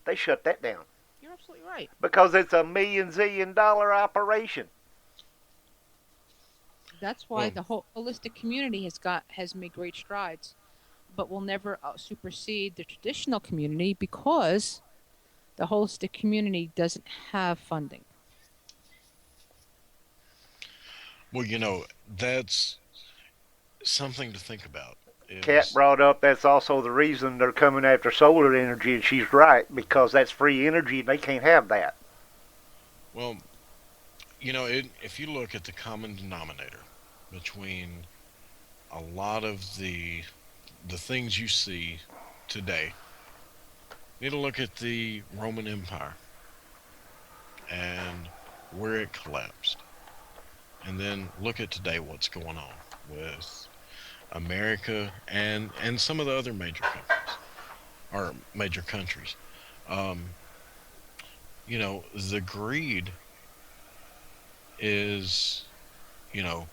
They shut that down you're absolutely right. because it's a million zillion dollar operation. That's why well, the whole holistic community has made great strides, but will never supersede the traditional community because the holistic community doesn't have funding. well, that's something to think about. Kat Is brought up that's also the reason they're coming after solar energy, and she's right because that's free energy and they can't have that. well, if you look at the common denominator between a lot of the things you see today, you need to look at the Roman Empire and where it collapsed, and then look at today what's going on with America and some of the other major companies or major countries. Um, the greed is, you know,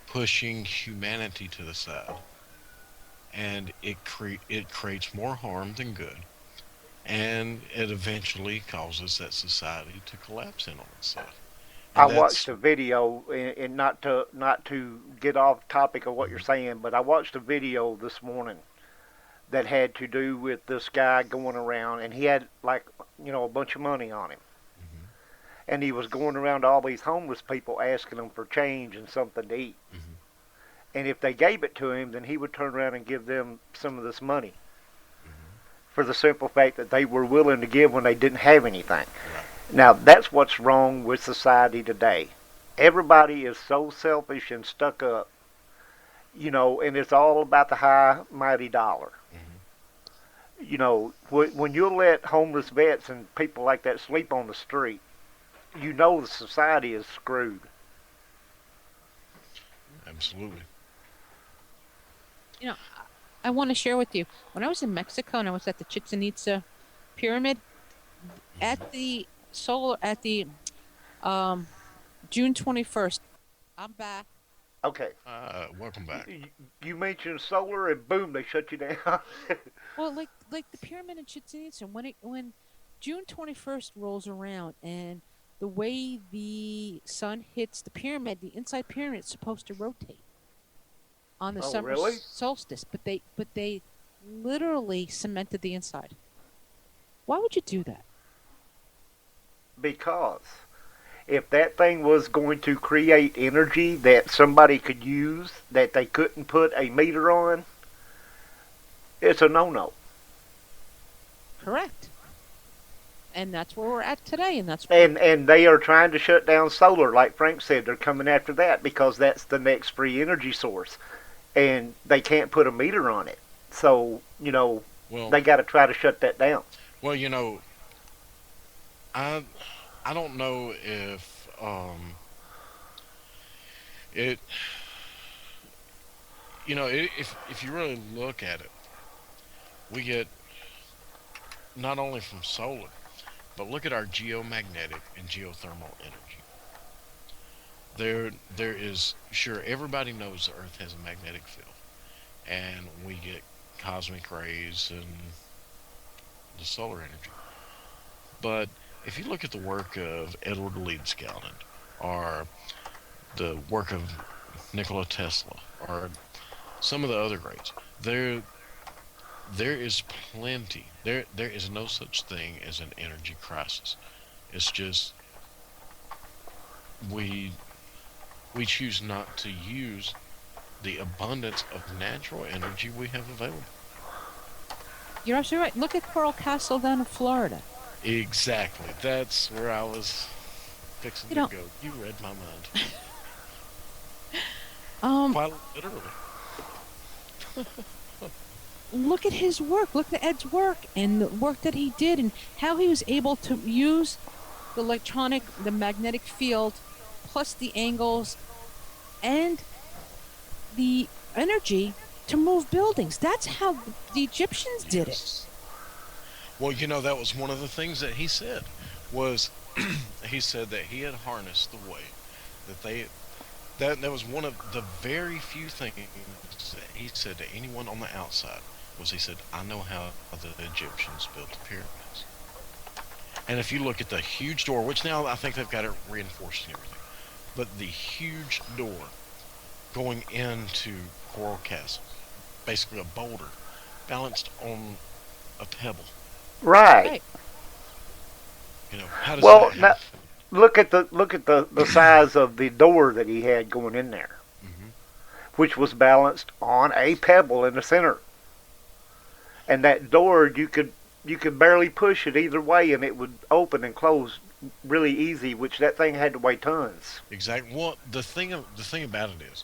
pushing humanity to the side, and it creates more harm than good, and it eventually causes that society to collapse in on itself. I And watched that's a video, and not to get off topic of what you're saying, but I watched a video this morning that had to do with this guy going around, and he had like a bunch of money on him, Mhm, and he was going around to all these homeless people asking them for change and something to eat. mhm, And if they gave it to him, then he would turn around and give them some of this money mhm. for the simple fact that they were willing to give when they didn't have anything. Right. Now, that's what's wrong with society today. Everybody is so selfish and stuck up, and it's all about the high, mighty dollar. Mhm. When you let homeless vets and people like that sleep on the street, the society is screwed. Absolutely. You know, I want to share with you when I was in Mexico and I was at the Chichen Itza pyramid Mhm. at the um, June 21st. I'm back. Okay, Welcome back. you mentioned solar, and boom, they shut you down. Well, like the pyramid in Chichen Itza, when June 21st rolls around and the way the sun hits the pyramid, the inside pyramid is supposed to rotate on the Oh, summer really? solstice, but they literally cemented the inside. Why would you do that? Because If that thing was going to create energy that somebody could use that they couldn't put a meter on, it's a no-no. Correct. And that's where we're at today, and that's where. And they are trying to shut down solar, like Frank said. They're coming after that because that's the next free energy source, and they can't put a meter on it. So Well, they got to try to shut that down. well, I I don't know if it if you really look at it, we get not only from solar, but look at our geomagnetic and geothermal energy. There is sure everybody knows the Earth has a magnetic field, and we get cosmic rays and the solar energy. But if you look at the work of Edward Leedskalnin, or the work of Nikola Tesla, or some of the other greats, there is plenty. There is no such thing as an energy crisis. It's just we we choose not to use the abundance of natural energy we have available. You're absolutely right. Look at Coral Castle down in Florida. Exactly. That's where I was fixing You to know, go. You read my mind. um, Quite literally. look at his work. Look at Ed's work and the work that he did, and how he was able to use the magnetic field, plus the angles and the energy to move buildings. That's how the Egyptians did it. Yes. Well, that was one of the things that he said was he said that he had harnessed the way that that was one of the very few things that he said to anyone on the outside was he said, I know how the Egyptians built the pyramids. And if you look at the huge door, which now I think they've got it reinforced and everything, but the huge door going into Coral Castle, basically a boulder balanced on a pebble. Right. Right. How does Well, that now, happen? look at the size of the door that he had going in there, Hmm. which was balanced on a pebble in the center. And that door, you could barely push it either way, and it would open and close really easy. Which that thing had to weigh tons. Exactly. Well, the thing about it is,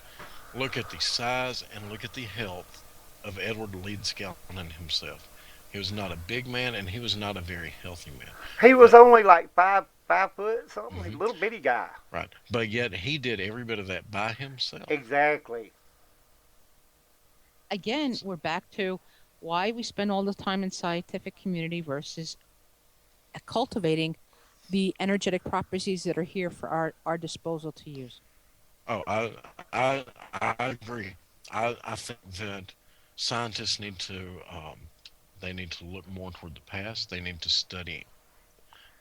look at the size and look at the health of Edward Leedskalnin himself. He was not a big man, and he was not a very healthy man. He was But only like 5 foot something, a hmm little bitty guy. right, but yet he did every bit of that by himself. Exactly. Again, we're back to why we spend all the time in scientific community versus cultivating the energetic properties that are here for our disposal to use. Oh, I agree. I think that scientists need to they need to look more toward the past. They need to study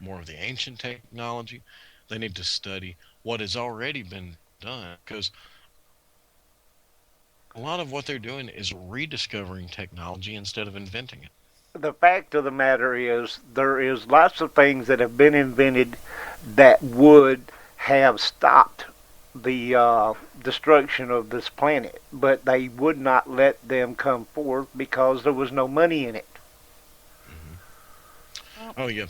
more of the ancient technology. They need to study what has already been done because a lot of what they're doing is rediscovering technology instead of inventing it. The fact of the matter is, there is lots of things that have been invented that would have stopped the destruction of this planet, but they would not let them come forth because there was no money in it. Hmm. Well, Oh yeah,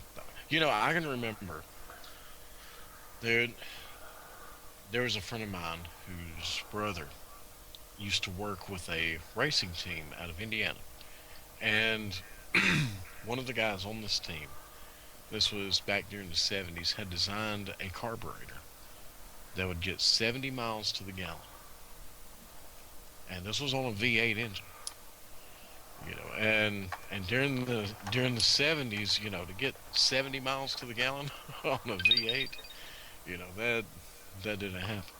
I can remember there there was a friend of mine whose brother used to work with a racing team out of Indiana, and one of the guys on this team, this was back during the 70s, had designed a carburetor that would get 70 miles to the gallon. And this was on a V8 engine. And during the 70s, to get 70 miles to the gallon on a V8, that didn't happen.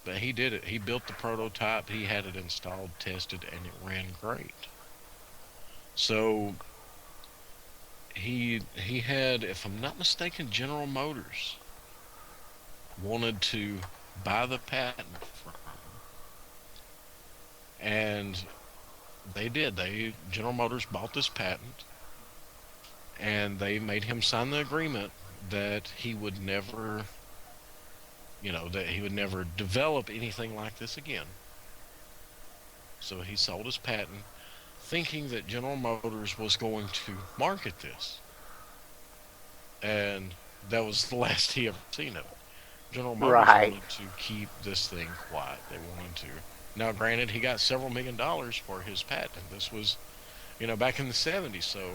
But he did it. He built the prototype, he had it installed, tested, and it ran great. So he had, if I'm not mistaken, General Motors wanted to buy the patent from him, and they did. General Motors bought this patent, and they made him sign the agreement that he would never that he would never develop anything like this again. So he sold his patent, thinking that General Motors was going to market this, and that was the last he ever seen of it. General Motors Right. wanted to keep this thing quiet. They wanted to. Now, granted, he got several $1 million for his patent. This was, back in the 70s. So,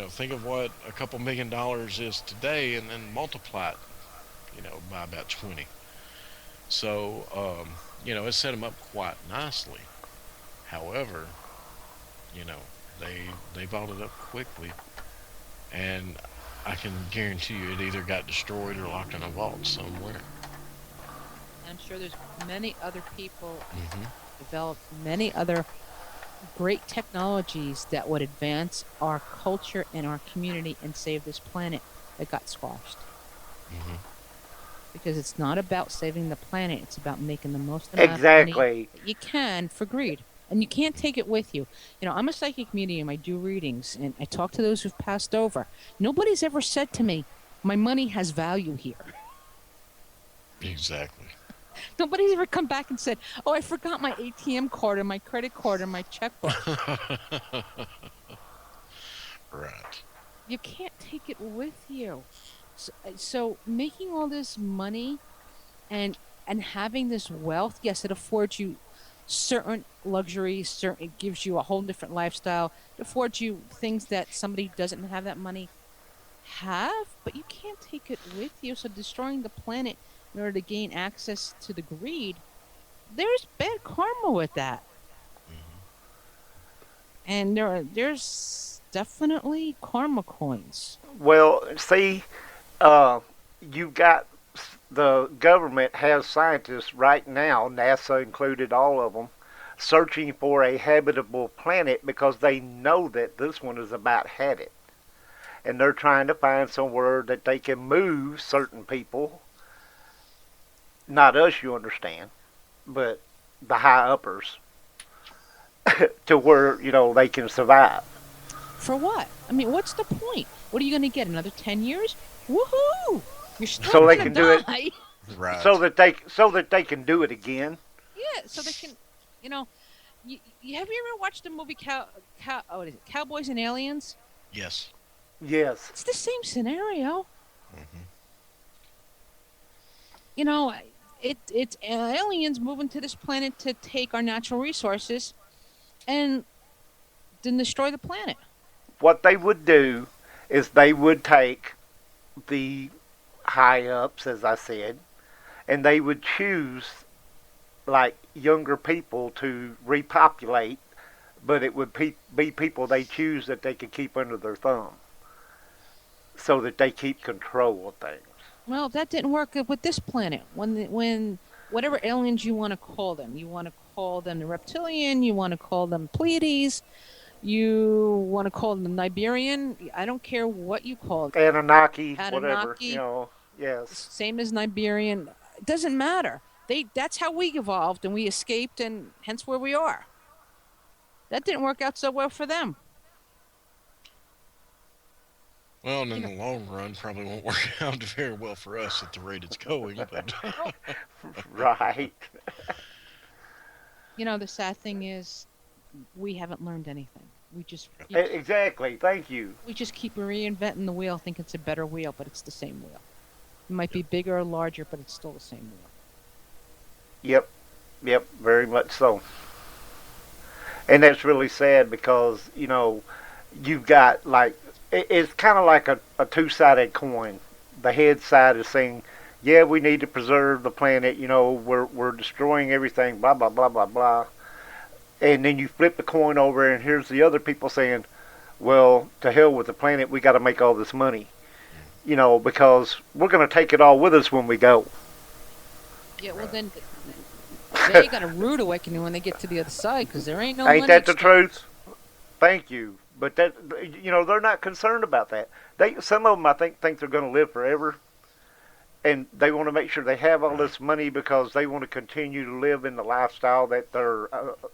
think of what a couple $1 million is today, and then multiply it, by about 20. So, it set him up quite nicely. However, you know, they bought it up quickly, and I can guarantee you it either got destroyed or locked in a vault somewhere. I'm sure there's many other people Hmm. developed many other great technologies that would advance our culture and our community and save this planet that got squashed. Hmm. Because it's not about saving the planet, it's about making the most amount of money Exactly. that you can for greed. And you can't take it with you. I'm a psychic medium, I do readings, and I talk to those who've passed over. Nobody's ever said to me, my money has value here. Exactly. Nobody's ever come back and said, oh, I forgot my ATM card and my credit card and my checkbook. Right. You can't take it with you. So making all this money and having this wealth, yes, it affords you certain luxuries, certain it gives you a whole different lifestyle. It affords you things that somebody who doesn't have that money have, but you can't take it with you. So destroying the planet in order to gain access to the greed, there's bad karma with that. And there's definitely karma coins. Well, see, you've got the government has scientists right now, NASA included, all of them, searching for a habitable planet because they know that this one is about had it. And they're trying to find somewhere that they can move certain people, not us, you understand, but the high uppers, to where, they can survive. For what? I mean, what's the point? What are you going to get? Another 10 years? Woohoo! You're still So they going can to do it die. Right. so that they can do it again. Yeah, so they can, you know, have you ever watched the movie what is it, Cowboys and Aliens? Yes. Yes. It's the same scenario. Hmm. You know, it's aliens moving to this planet to take our natural resources and then destroy the planet. What they would do is they would take the high ups, as I said, and they would choose like younger people to repopulate, but it would be people they choose that they could keep under their thumb, so that they keep control of things. Well, that didn't work with this planet. When whatever aliens you want to call them, you want to call them the reptilian, you want to call them Pleiades, you want to call them Niberian. I don't care what you call it. Anunnaki, whatever, Anunnaki, yes. same as Niberian. It doesn't matter. That's how we evolved and we escaped and hence where we are. That didn't work out so well for them. Well, and in the long run, probably won't work out very well for us at the rate it's going. But Right. The sad thing is we haven't learned anything. Exactly. Thank you. We just keep reinventing the wheel, think it's a better wheel, but it's the same wheel. It might be bigger or larger, but it's still the same wheel. Yep. Yep. Very much so. And that's really sad because you've got like it's kind of like a two-sided coin. The head side is saying, yeah, we need to preserve the planet. We're destroying everything. Blah blah blah blah blah. And then you flip the coin over, and here's the other people saying, well, to hell with the planet. We got to make all this money. Because we're going to take it all with us when we go. Yeah, well then they got a rude awakening when they get to the other side because there ain't no Ain't money that the at stake. truth? Thank you. But they're not concerned about that. Some of them, I think they're going to live forever, and they want to make sure they have all this money because they want to continue to live in the lifestyle that they're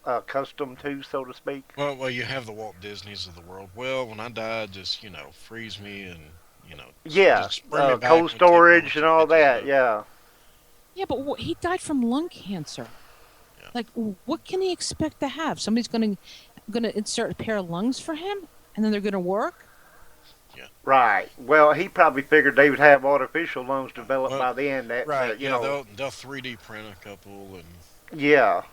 accustomed to, so to speak. well, you have the Walt Disneys of the world. Well, when I die, just freeze me and Yeah, just bring me back cold with storage and all technology, that. bitches, Yeah. Yeah, but he died from lung cancer. Yeah. Like, what can he expect to have? Somebody's gonna insert a pair of lungs for him, and then they're gonna work. Right. Well, he probably figured they would have artificial lungs developed Well, by then. right. That Yeah, they'll 3D print a couple and. yeah.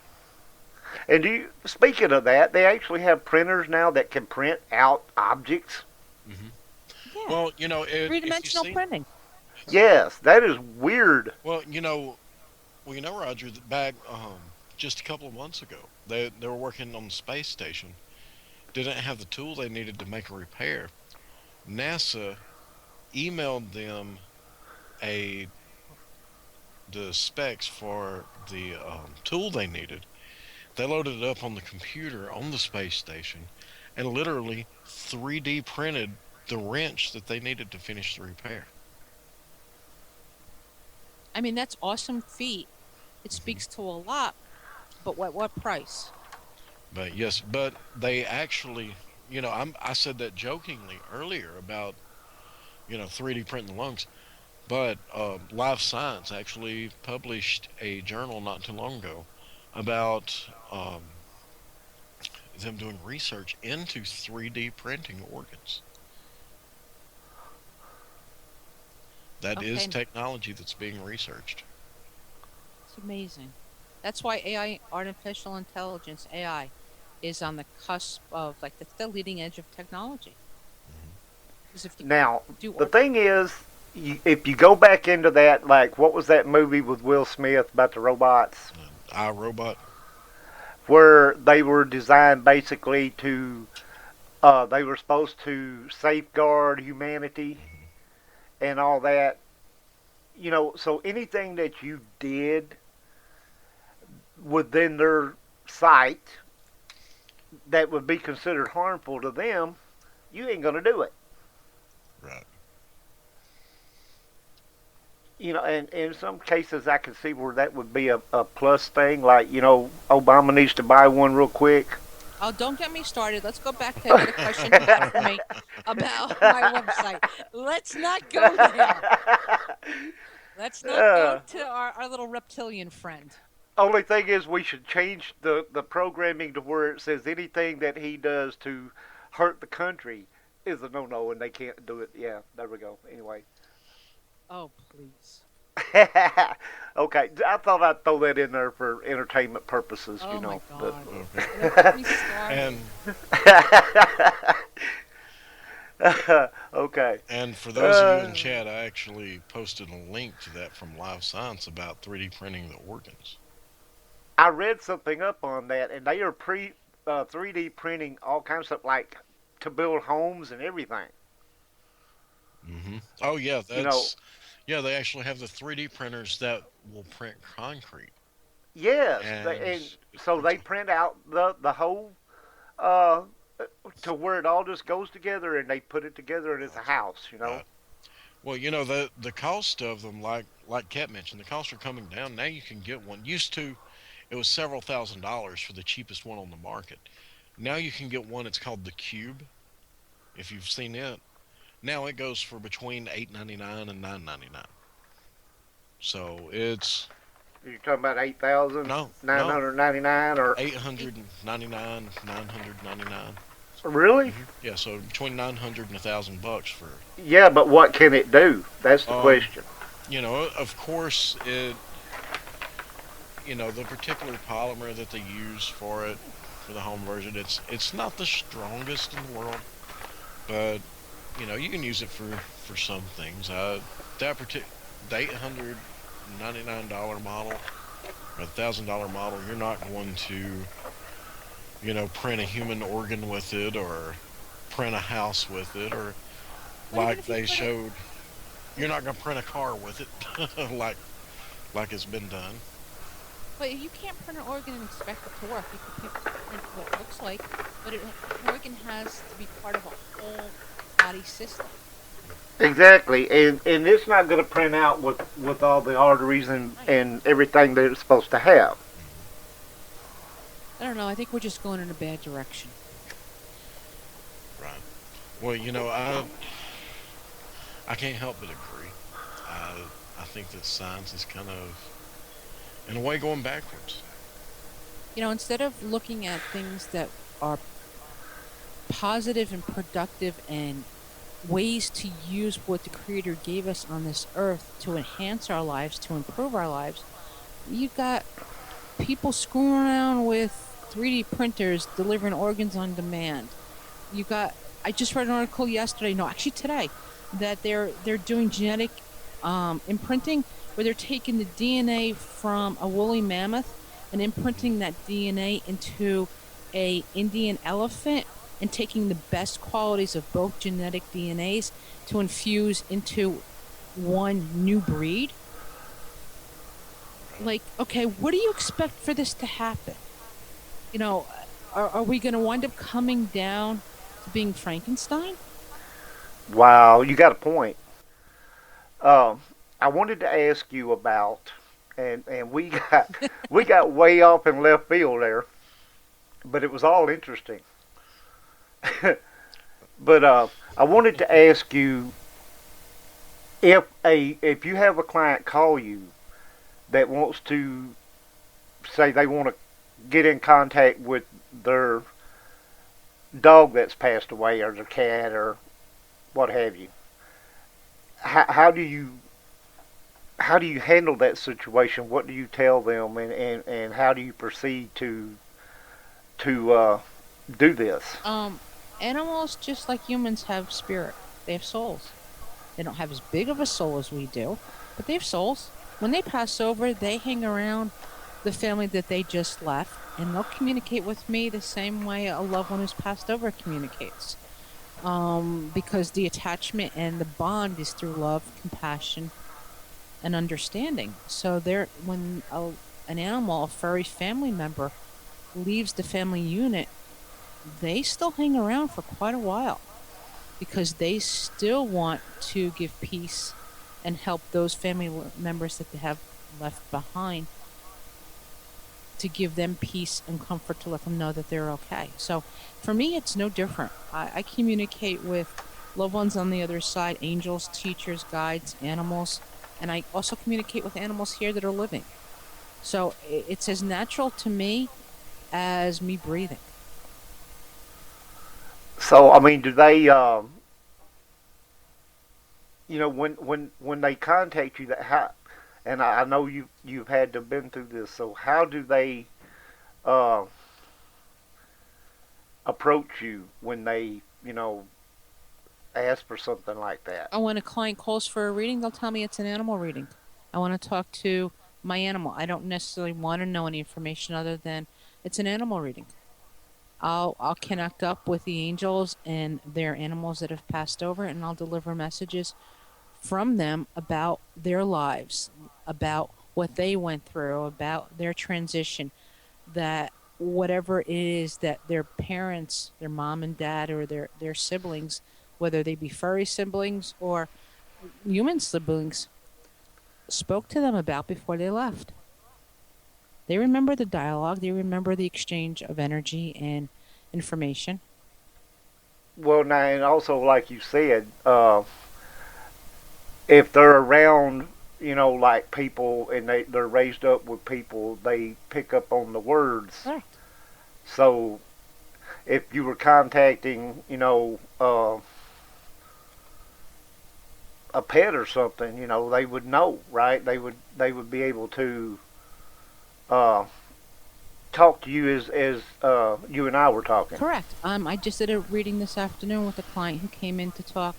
And speaking of that, they actually have printers now that can print out objects. Hmm. Yeah, Well, if you three-dimensional see, printing. Yes, that is weird. well, Roger, that back just a couple of months ago, they were working on the space station. Didn't have the tool they needed to make a repair. NASA emailed them a the specs for the tool they needed. They loaded it up on the computer on the space station, and literally 3D printed the wrench that they needed to finish the repair. I mean, that's awesome feat. It speaks to a lot, but what price? But yes, but they actually, I said that jokingly earlier about 3D printing lungs, but Live Science actually published a journal not too long ago about them doing research into 3D printing organs. That is Okay, technology that's being researched. it's amazing. That's why AI, artificial intelligence, AI, is on the cusp of like the leading edge of technology. Because if you Now, do the thing is, if you go back into that, like, what was that movie with Will Smith about the robots? iRobot. Where they were designed basically to, they were supposed to safeguard humanity and all that. So anything that you did within their sight that would be considered harmful to them, you ain't gonna do it. Right. And in some cases, I can see where that would be a plus thing. Like, Obama needs to buy one real quick. Oh, don't get me started. Let's go back to the question you had for me about my website. Let's not go there. Let's not go to our little reptilian friend. Only thing is, we should change the programming to where it says anything that he does to hurt the country is a no-no, and they can't do it. Yeah, there we go. Anyway. Oh, please. Okay, I thought I'd throw that in there for entertainment purposes, Oh, my God. Okay. Get me started. Okay. And for those of you in chat, I actually posted a link to that from Live Science about 3D printing the organs. I read something up on that, and they are 3D printing all kinds of stuff, like to build homes and everything. Hmm. Oh yeah, You know, they actually have the 3D printers that will print concrete. yes, And and so they print out the whole uh, to where it all just goes together, and they put it together, and it's a house. Well, the cost of them, like Kat mentioned, the costs are coming down. Now you can get one. Used to, it was several $1,000s for the cheapest one on the market. Now you can get one. It's called the Cube. If you've seen it, now it goes for between $8.99 and $9.99. So it's You're talking about 8,000, no, 999, or 899, 999. really? Yeah, so between 900 and $1,000 for. Yeah, but what can it do? That's the Um, question. Of course, the particular polymer that they use for it, for the home version, it's not the strongest in the world, but you can use it for some things. The $899 model or the $1,000 model, you're not going to print a human organ with it or print a house with it, or But even like if you they put it, showed, you're not going to print a car with it like it's been done. but you can't print an organ and expect it to work. You can print what it looks like, but an organ has to be part of a whole body system. Exactly, and it's not going to print out with all the arteries and everything that it's supposed to have. I don't know. I think we're just going in a bad direction. Right. Well, I can't help but agree. I think that science is kind of in a way going backwards. Instead of looking at things that are positive and productive and ways to use what the Creator gave us on this earth to enhance our lives, to improve our lives, you got people screwing around with 3D printers delivering organs on demand. You got I just read an article yesterday, no, actually today, that they're doing genetic imprinting where they're taking the DNA from a woolly mammoth and imprinting that DNA into a Indian elephant and taking the best qualities of both genetic DNAs to infuse into one new breed. Like, okay, what do you expect for this to happen? You know, are we going to wind up coming down to being Frankenstein? Wow, you got a point. Um, I wanted to ask you about, and we got way off in left field there, but it was all interesting. But I wanted to ask you if you have a client call you that wants to say they want to get in contact with their dog that's passed away or their cat or what have you. How do you handle that situation? What do you tell them, and how do you proceed to do this? Animals, just like humans, have spirit. They have souls. They don't have as big of a soul as we do, but they have souls. When they pass over, they hang around the family that they just left, and they'll communicate with me the same way a loved one who's passed over communicates. Because the attachment and the bond is through love, compassion, and understanding. So when an animal, a furry family member, leaves the family unit, they still hang around for quite a while because they still want to give peace and help those family members that they have left behind, to give them peace and comfort, to let them know that they're okay. So for me, it's no different. I communicate with loved ones on the other side, angels, teachers, guides, animals, and I also communicate with animals here that are living. So it's as natural to me as me breathing. So I mean, do they, when they contact you, that how, and I know you've had to been through this. So how do they uh, approach you when they ask for something like that? Oh, when a client calls for a reading, they'll tell me it's an animal reading. I want to talk to my animal. I don't necessarily want to know any information other than it's an animal reading. I'll connect up with the angels and their animals that have passed over, and I'll deliver messages from them about their lives, about what they went through, about their transition, that whatever it is that their parents, their mom and dad, or their siblings, whether they be furry siblings or human siblings, spoke to them about before they left. They remember the dialogue, they remember the exchange of energy and information. Well, now, and also like you said, if they're around, like people, and they're raised up with people, they pick up on the words. Correct. So if you were contacting, a pet or something, they would know, right? They would be able to uh, talk to you as you and I were talking. Correct. I just did a reading this afternoon with a client who came in to talk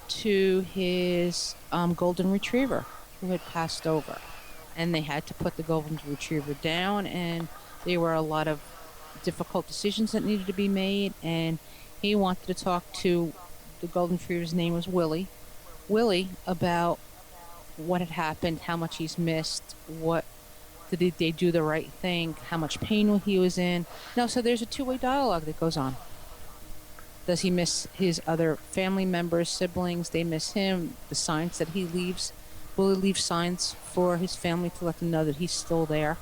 to his golden retriever who had passed over. And they had to put the golden retriever down, and there were a lot of difficult decisions that needed to be made. And he wanted to talk to the golden retriever's name was Willie, about what had happened, how much he's missed, what did they do the right thing, how much pain he was in. No, so there's a two-way dialogue that goes on. Does he miss his other family members, siblings? They miss him. The signs that he leaves. Will he leave signs for his family to let them know that he's still there?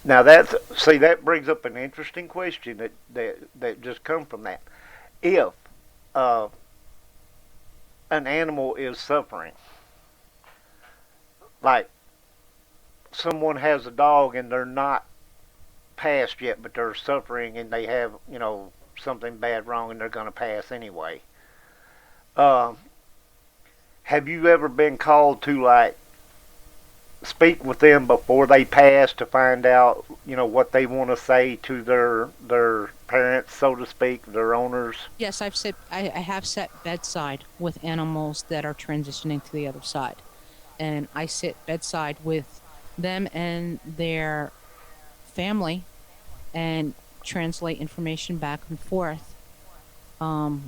Now that brings up an interesting question that just come from that. If uh, an animal is suffering, like someone has a dog and they're not passed yet, but they're suffering and they have, something bad wrong and they're going to pass anyway. Uh, have you ever been called to like speak with them before they pass to find out, what they want to say to their parents, so to speak, their owners? Yes, I have sat bedside with animals that are transitioning to the other side, and I sit bedside with them and their family and translate information back and forth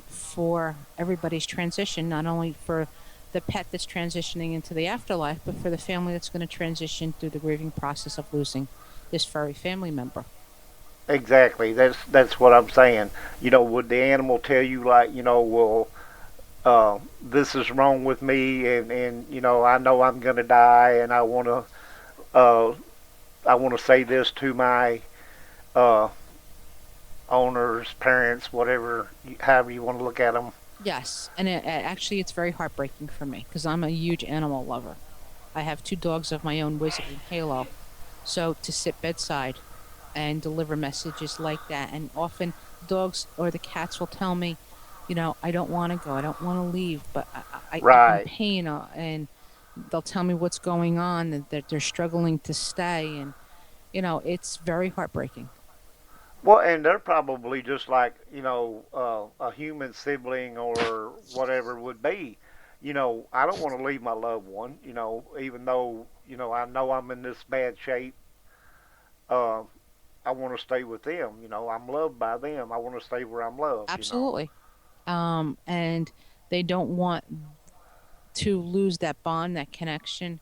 for everybody's transition, not only for the pet that's transitioning into the afterlife, but for the family that's going to transition through the grieving process of losing this furry family member. Exactly. That's what I'm saying. Would the animal tell you like, well, this is wrong with me, and I know I'm gonna die, and uh, I want to say this to my uh, owners, parents, whatever, however you want to look at them. Yes, and actually, it's very heartbreaking for me because I'm a huge animal lover. I have two dogs of my own, Wizard and Halo. So to sit bedside and deliver messages like that, and often dogs or the cats will tell me, I don't want to go, I don't want to leave, but I'm in Right. pain, and they'll tell me what's going on, and that they're struggling to stay, and it's very heartbreaking. Well, and they're probably just like, a human sibling or whatever would be. I don't want to leave my loved one, even though, I know I'm in this bad shape. Uh, I want to stay with them. I'm loved by them. I want to stay where I'm loved. Absolutely. And they don't want to lose that bond, that connection.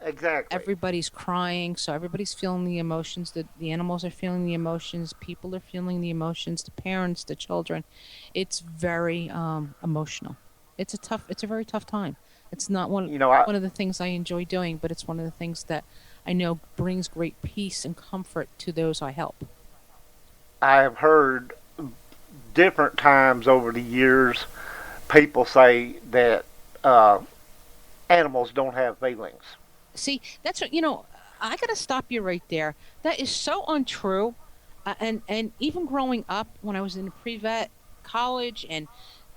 Exactly. Everybody's crying, so everybody's feeling the emotions. The animals are feeling the emotions. People are feeling the emotions. The parents, the children. It's very emotional. It's a very tough time. It's not You know, I, one of the things I enjoy doing, but it's one of the things that I know brings great peace and comfort to those I help. I have heard different times over the years people say that animals don't have feelings. See, that's what I got to stop you right there. That is so untrue. And even growing up, when I was in pre-vet college and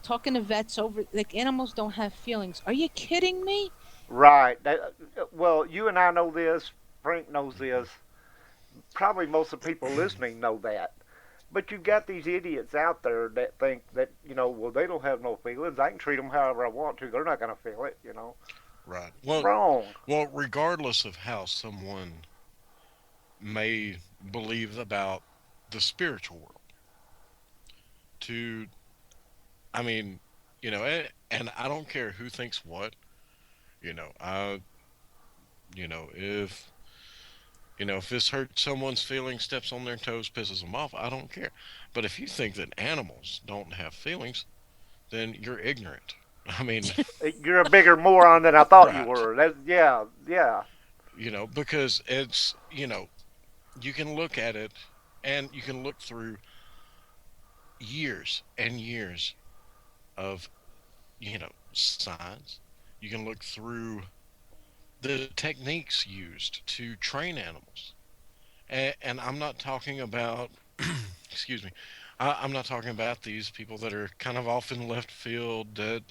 talking to vets over, like, animals don't have feelings. Are you kidding me? Right. Well, you and I know this. Frank knows this. Probably most of the people listening know that. But you've got these idiots out there that think that, well, they don't have no feelings. I can treat them however I want to. They're not going to feel it. Right. Well, Wrong. regardless of how someone may believe about the spiritual world, to, I mean, and I don't care who thinks what, I, if, if this hurts someone's feelings, steps on their toes, pisses them off, I don't care. But if you think that animals don't have feelings, then you're ignorant. I mean, You're a bigger moron than I thought you right. were. Yeah, yeah. Because it's, you can look at it and you can look through years and years of, science. You can look through the techniques used to train animals. And I'm not talking about, excuse me, I'm not talking about these people that are kind of off in left field that,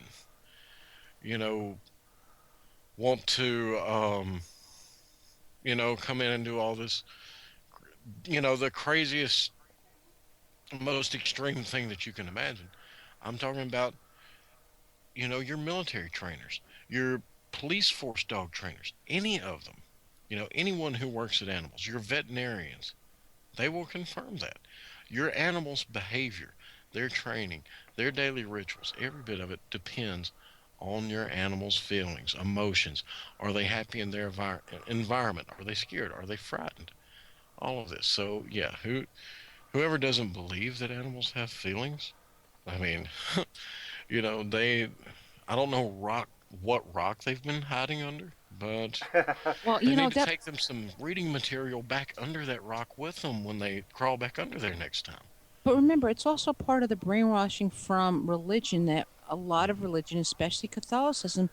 you know, want to, come in and do all this, the craziest, most extreme thing that you can imagine. I'm talking about, your military trainers, your police force dog trainers, any of them, anyone who works at animals, your veterinarians, they will confirm that. Your animal's behavior, their training, their daily rituals, every bit of it depends on your animal's feelings, emotions. Are they happy in their environment? Are they scared? Are they frightened? All of this. So yeah, whoever doesn't believe that animals have feelings, I mean, they, I don't know what rock they've been hiding under, but Well, they need to that. take them some reading material back under that rock with them when they crawl back under there next time. But remember, it's also part of the brainwashing from religion that a lot of religion, especially Catholicism,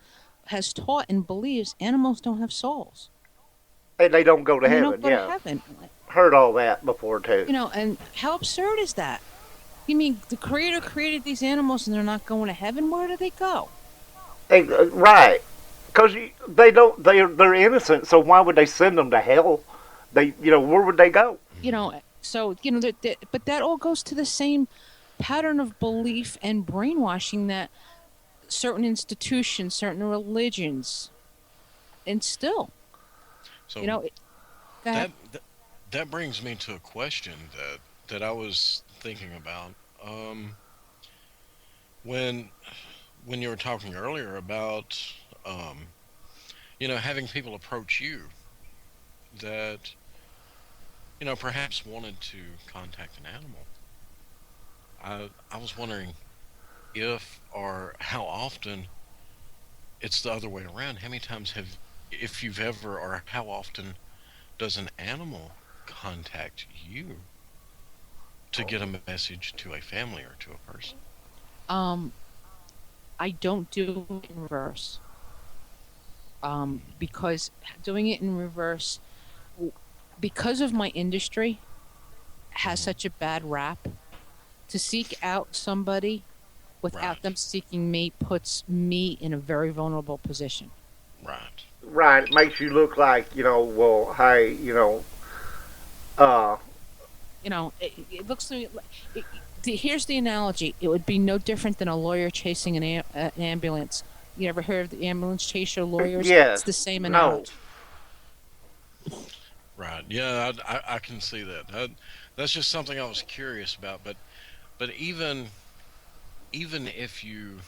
has taught and believes animals don't have souls. And they don't go to and they heaven. don't go to Yeah, heaven. heard all that before too. And how absurd is that? You mean the Creator created these animals and they're not going to heaven? Where do they go? Right. Because they don't. They're innocent. So why would they send them to hell? Where would they go? So but that all goes to the same pattern of belief and brainwashing that certain institutions, certain religions instill. So You know, it- Go ahead. that brings me to a question that I was thinking about. When when you were talking earlier about um, having people approach you that perhaps wanted to contact an animal. I was wondering if or how often it's the other way around. How many times if you've ever, or how often does an animal contact you to get a message to a family or to a person? Um, I don't do it in reverse. Because doing it in reverse, because of my industry, has Hmm. such a bad rap. To seek out somebody without Right, them seeking me puts me in a very vulnerable position. right. Right. It makes you look like Well, hey, uh, It looks to me like here's the analogy. It would be no different than a lawyer chasing an ambulance. You ever heard of the ambulance chaser lawyers? It's yes, the same no. analogy. Right. Yeah, I can see that. That's just something I was curious about. But even if you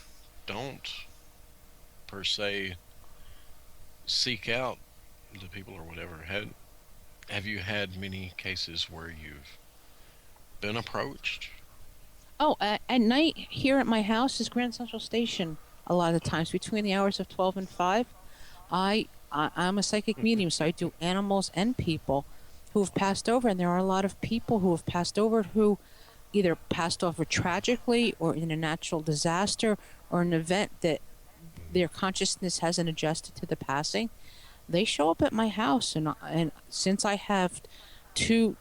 don't per se seek out the people or whatever, have you had many cases where you've been approached? Oh, at night here at my house is Grand Central Station. A lot of the times between the hours of 12 and 5, I'm a psychic medium, so I do animals and people who have passed over, and there are a lot of people who have passed over who either passed over tragically or in a natural disaster or an event that their consciousness hasn't adjusted to the passing. They show up at my house, and since I have two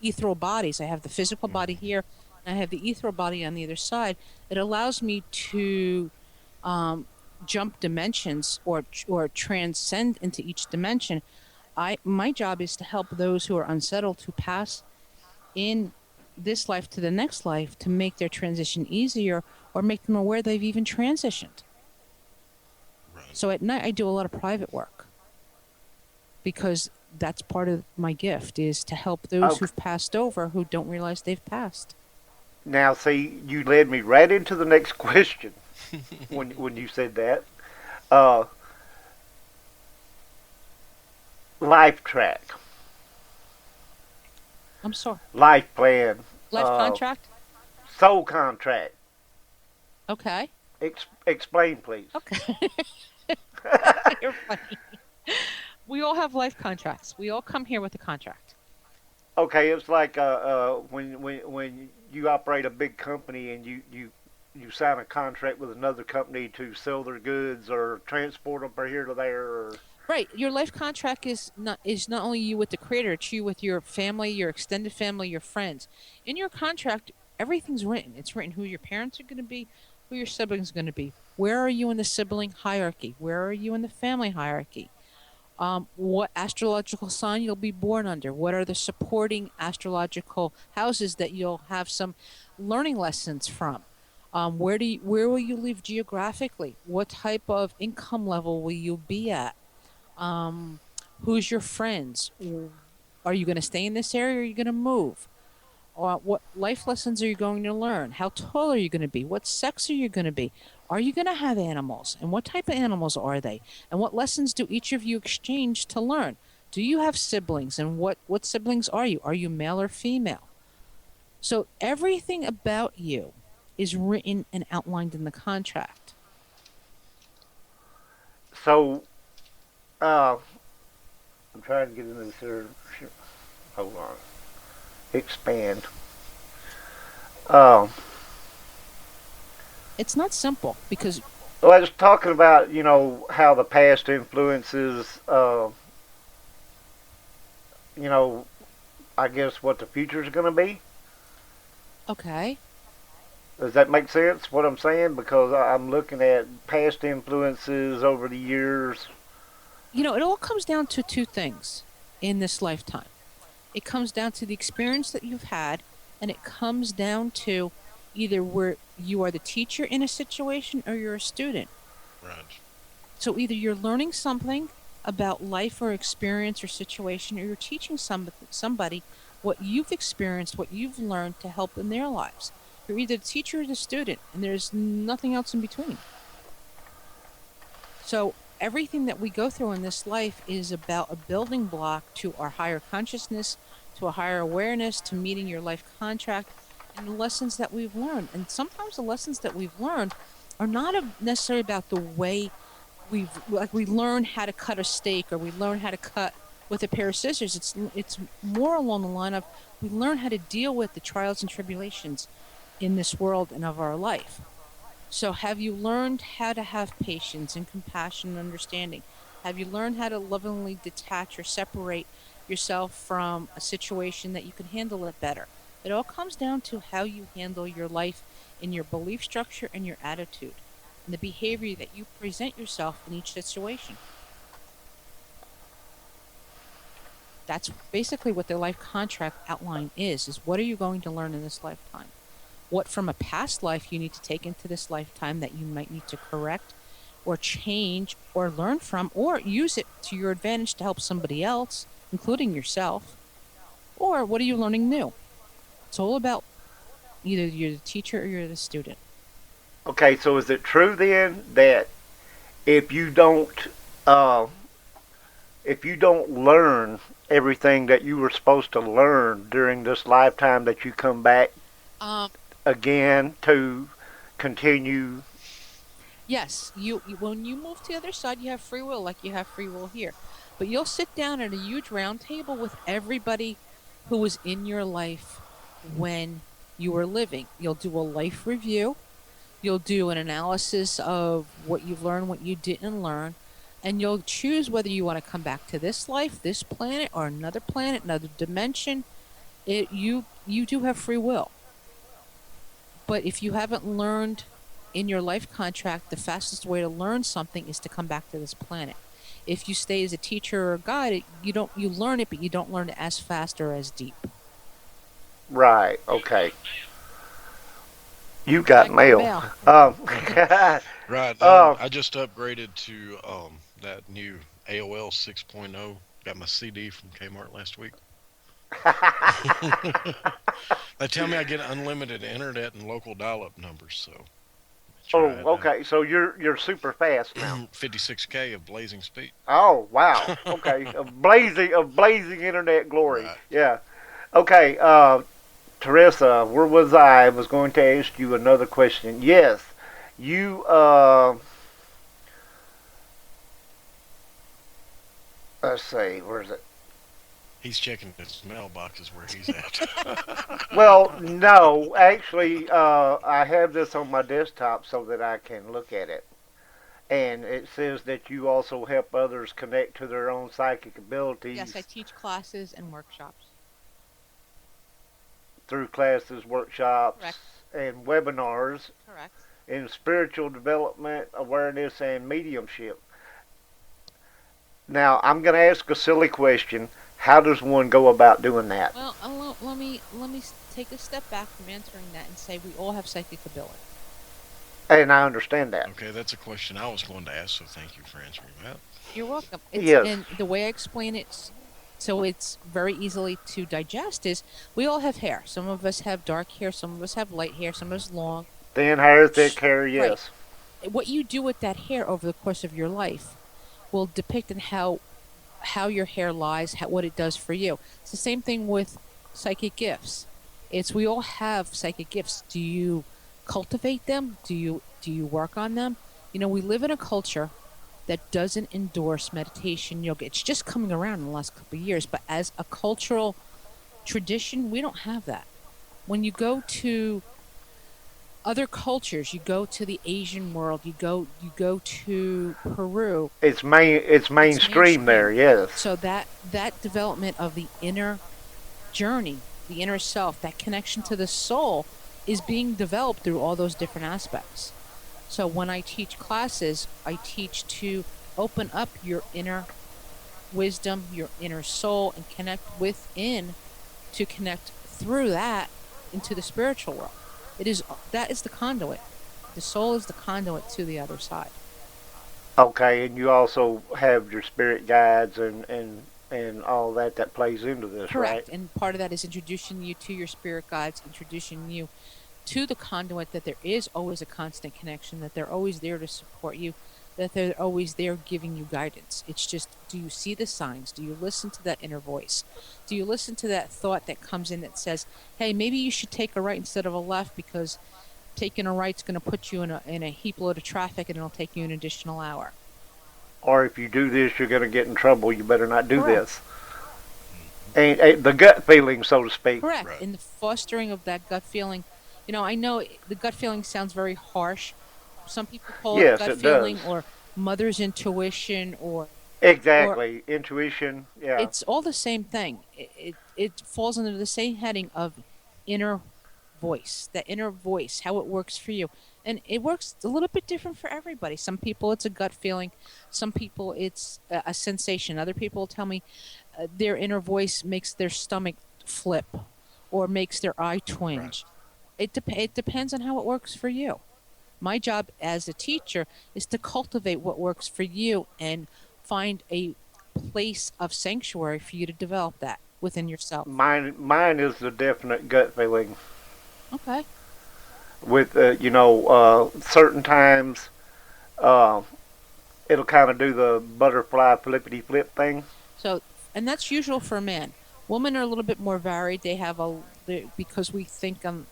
ethereal bodies, I have the physical body here, and I have the ethereal body on the other side. It allows me to um, jump dimensions or transcend into each dimension. My job is to help those who are unsettled to pass in this life to the next life to make their transition easier or make them aware they've even transitioned. Right. So at night I do a lot of private work because that's part of my gift is to help those Okay. who've passed over who don't realize they've passed. Now, see, you led me right into the next question when you said that. Uh, Life track, I'm sorry. life plan, Life uh, contract? soul contract. Okay. Explain, please. Okay. You're funny. We all have life contracts. We all come here with a contract. Okay, it's like when you operate a big company and you sign a contract with another company to sell their goods or transport them from here to there. Or, Right. Your life contract is not only you with the creator, it's you with your family, your extended family, your friends. In your contract, everything's written. It's written who your parents are going to be, who your siblings are going to be. Where are you in the sibling hierarchy? Where are you in the family hierarchy? What astrological sign you'll be born under? What are the supporting astrological houses that you'll have some learning lessons from? Where will you live geographically? What type of income level will you be at? Um, who's your friends? Are you going to stay in this area or are you going to move? Or what life lessons are you going to learn? How tall are you going to be? What sex are you going to be? Are you going to have animals? And what type of animals are they? And what lessons do each of you exchange to learn? Do you have siblings? And what siblings are you? Are you male or female? So everything about you is written and outlined in the contract. so uh, I'm trying to get into this here. Hold on. Expand. Um, It's not simple because well, I was talking about how the past influences you know, I guess what the future's going to be. Okay. Does that make sense? What I'm saying? Because I'm looking at past influences over the years. It all comes down to two things in this lifetime. It comes down to the experience that you've had, and it comes down to either where you are the teacher in a situation or you're a student. Right. So either you're learning something about life or experience or situation, or you're teaching somebody what you've experienced, what you've learned to help in their lives. You're either the teacher or the student, and there's nothing else in between. So everything that we go through in this life is about a building block to our higher consciousness, to a higher awareness, to meeting your life contract, and the lessons that we've learned. And sometimes the lessons that we've learned are not necessarily about the way we learn how to cut a steak, or we learn how to cut with a pair of scissors. It's more along the line of we learn how to deal with the trials and tribulations in this world and of our life. So have you learned how to have patience and compassion and understanding? Have you learned how to lovingly detach or separate yourself from a situation that you can handle it better? It all comes down to how you handle your life in your belief structure and your attitude and the behavior that you present yourself in each situation. That's basically what the life contract outline is what are you going to learn in this lifetime? What from a past life you need to take into this lifetime that you might need to correct or change or learn from or use it to your advantage to help somebody else, including yourself? Or what are you learning new? It's all about either you're the teacher or you're the student. Okay, so is it true then that if you don't uh, if you don't learn everything that you were supposed to learn during this lifetime, that you come back Um, again to continue? yes, you when you move to the other side, you have free will, like you have free will here. But you'll sit down at a huge round table with everybody who was in your life when you were living. You'll do a life review. You'll do an analysis of what you've learned, what you didn't learn, and you'll choose whether you want to come back to this life, this planet, another dimension. You do have free will. But if you haven't learned in your life contract, the fastest way to learn something is to come back to this planet. If you stay as a teacher or a guide, you learn it, but you don't learn it as fast or as deep. Right. Okay. You got Back to the mail. mail. Um, Right. uh, I just upgraded to that new AOL 6.0. Got my CD from Kmart last week. They tell me I get unlimited internet and local dial-up numbers, so oh, try it out. okay. So you're super fast now. 56K of blazing speed. Oh, wow. Okay. Of blazing internet glory. Right. Yeah. Okay. Teresa, where was I? I was going to ask you another question. Yes, you. Let's see. Where is it? He's checking his mailboxes where he's at. Well, no, actually, I have this on my desktop so that I can look at it. And it says that you also help others connect to their own psychic Yes, I abilities teach classes and workshops. through classes, workshops, Correct. and webinars Correct. in spiritual development, awareness, and mediumship. Now, I'm going to ask a silly question. How does one go about doing that? Well, let me take a step back from answering that and say we all have psychic ability. And I understand that. Okay, that's a question I was going to ask, so thank you for answering that. You're welcome. Yes. And the way I explain it, so it's very easily to digest, is we all have hair. Some of us have dark hair, some of us have light hair, some of us long. Thin hair, thick hair, yes. What you do with that hair over the course of your life will depict in how your hair lies, what it does for you. It's the same thing with psychic gifts. It's we all have psychic gifts. Do you cultivate them? Do you work on them? We live in a culture that doesn't endorse meditation, yoga. It's just coming around in the last couple of years, but as a cultural tradition, we don't have that. When you go to Other cultures, you go to the Asian world, you go to Peru, It's it's mainstream there. mainstream. Yes. So that development of the inner journey, the inner self, that connection to the soul is being developed through all those different aspects. So when I teach classes, I teach to open up your inner wisdom, your inner soul, and connect within to connect through that into the spiritual world. It is that is the conduit. The soul is the conduit to the other side. Okay, and you also have your spirit guides and all that that plays into this, right? Correct. And part of that is introducing you to your spirit guides, introducing you to the conduit, that there is always a constant connection, that they're always there to support you, that they're always there giving you guidance. It's just, do you see the signs? Do you listen to that inner voice? Do you listen to that thought that comes in that says, hey, maybe you should take a right instead of a left, because taking a right's going to put you in a heap load of traffic and it'll take you an additional hour. Or if you do this, you're going to get in trouble. You better not do Correct. this. And the gut feeling, so to speak. Correct. Right. In the fostering of that gut feeling, I know the gut feeling sounds very harsh. Some people call it Yes, gut it does. feeling or mother's intuition, or Exactly. Intuition. Yeah. it's all the same thing. It falls under the same heading of inner voice, that inner voice, how it works for you. And it works a little bit different for everybody. Some people it's a gut feeling, some people it's a sensation. Other people tell me their inner voice makes their stomach flip or makes their eye Right. twinge. It depends on how it works for you. My job as a teacher is to cultivate what works for you and find a place of sanctuary for you to develop that within yourself. Mine is the definite gut feeling. Okay. With certain times, uh, it'll kind of do the butterfly flippity flip thing. So, and that's usual for a man. Women are a little bit more varied. Because we think and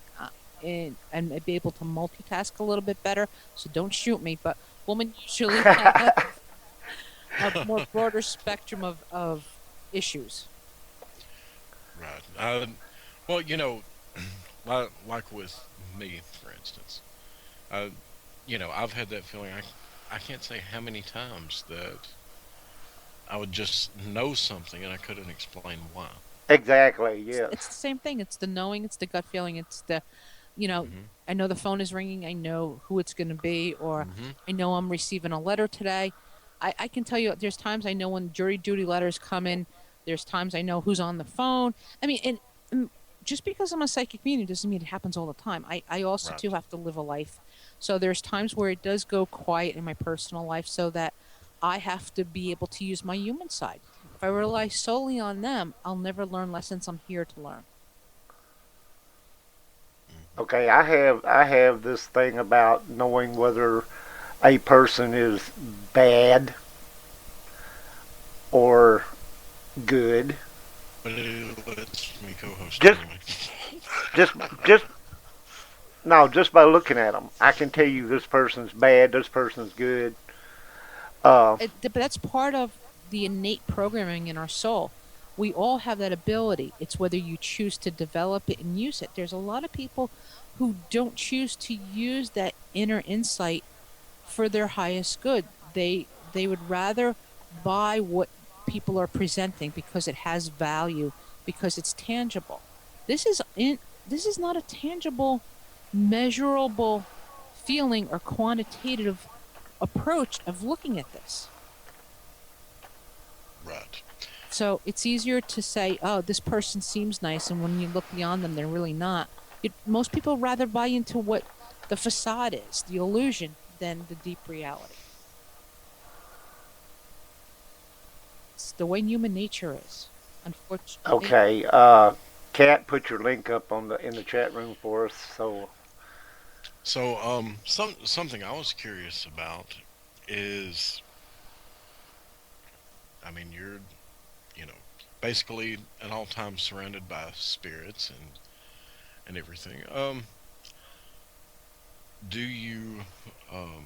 be able to multitask a little bit better. So don't shoot me. But women usually have a more broader spectrum of issues. Right. Well, like with me, for instance, uh, I've had that feeling. I can't say how many times that I would just know something and I couldn't explain why. Exactly. It's Yes. the same thing. It's the knowing. It's the gut feeling. You know, Hmm. I know the phone is ringing. I know who it's going to be, or Hmm. I know I'm receiving a letter today. I can tell you, there's times I know when jury duty letters come in. There's times I know who's on the phone. I mean, and just because I'm a psychic medium doesn't mean it happens all the time. I also too Right. have to live a life. So there's times where it does go quiet in my personal life so that I have to be able to use my human side. If I rely solely on them, I'll never learn lessons I'm here to learn. Hmm. Okay. I have this thing about knowing whether a person is bad or good. But it lets me co-host Just anyway. just just no, just by looking at them, I can tell you this person's bad, this person's good. Uh, But that's part of the innate programming in our soul. We all have that ability. It's whether you choose to develop it and use it. There's a lot of people who don't choose to use that inner insight for their highest good. They would rather buy what people are presenting because it has value, because it's tangible. This is not a tangible, measurable feeling or quantitative approach of looking at this. Right. So it's easier to say, oh, this person seems nice, and when you look beyond them, they're really not. Most people rather buy into what the facade is, the illusion, than the deep reality. It's the way human nature is, unfortunately. okay. Kat, put your link up on the in the chat room for us. So So, something I was curious about is, I mean, you're, you know, basically at all times surrounded by spirits and everything. Do you, um,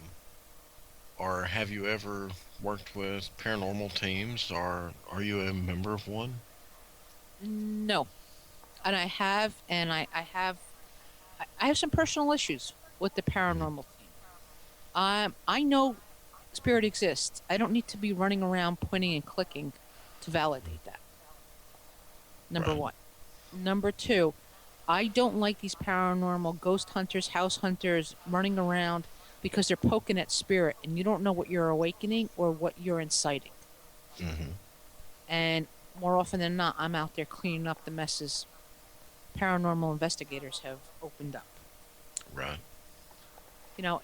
or have you ever worked with paranormal teams, or are you a member of one? No, and I have some personal issues with the paranormal team. I know spirit exists. I don't need to be running around pointing and clicking to validate that. Number Right. one. Number two, I don't like these paranormal ghost hunters, house hunters running around because they're poking at spirit and you don't know what you're awakening or what you're inciting. Hmm. And more often than not, I'm out there cleaning up the messes paranormal investigators have opened up. Right. You know,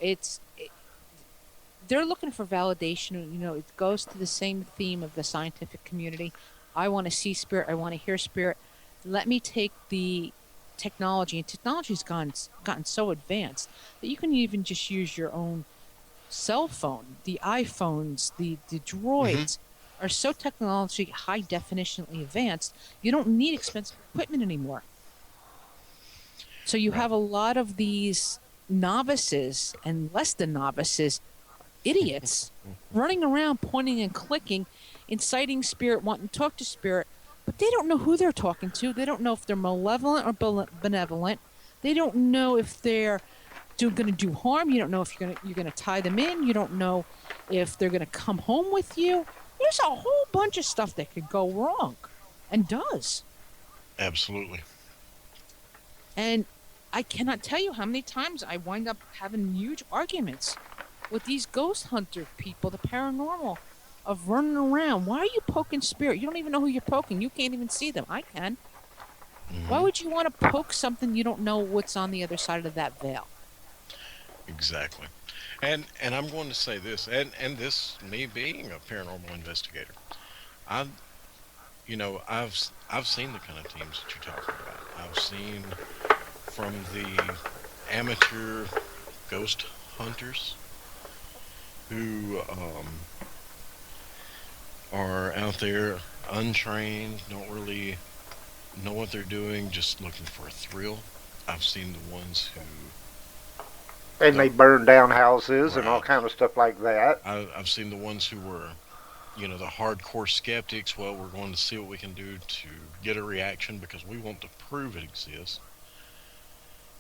they're looking for validation. You know, it goes to the same theme of the scientific community. I want to see spirit. I want to hear spirit. Let me take the technology, and technology's gotten so advanced that you can even just use your own cell phone. The iPhones, the Hmm. droids are so technology high definitionally advanced. You don't need expensive equipment anymore. So you Right. have a lot of these novices and less than novices, idiots, running around pointing and clicking, inciting spirit, wanting to talk to spirit, but they don't know who they're talking to. They don't know if they're malevolent or benevolent. They don't know if they're going to do harm. You don't know if you're gonna tie them in. You don't know if they're going to come home with you. There's a whole bunch of stuff that could go wrong, and does. Absolutely. And I cannot tell you how many times I wind up having huge arguments with these ghost hunter people, the paranormal, of running around. Why are you poking spirit? You don't even know who you're poking. You can't even see them. I can. Why Hmm. would you want to poke something you don't know what's on the other side of that veil? Exactly. And I'm going to say this, and this me being a paranormal investigator, I I've seen the kind of teams that you're talking about. I've seen from the amateur ghost hunters who are out there untrained, don't really know what they're doing, just looking for a thrill. I've seen the ones who And they the burn down houses and all right. kind of stuff like that. I've seen the ones who were, the hardcore skeptics. Well, we're going to see what we can do to get a reaction because we want to prove it exists.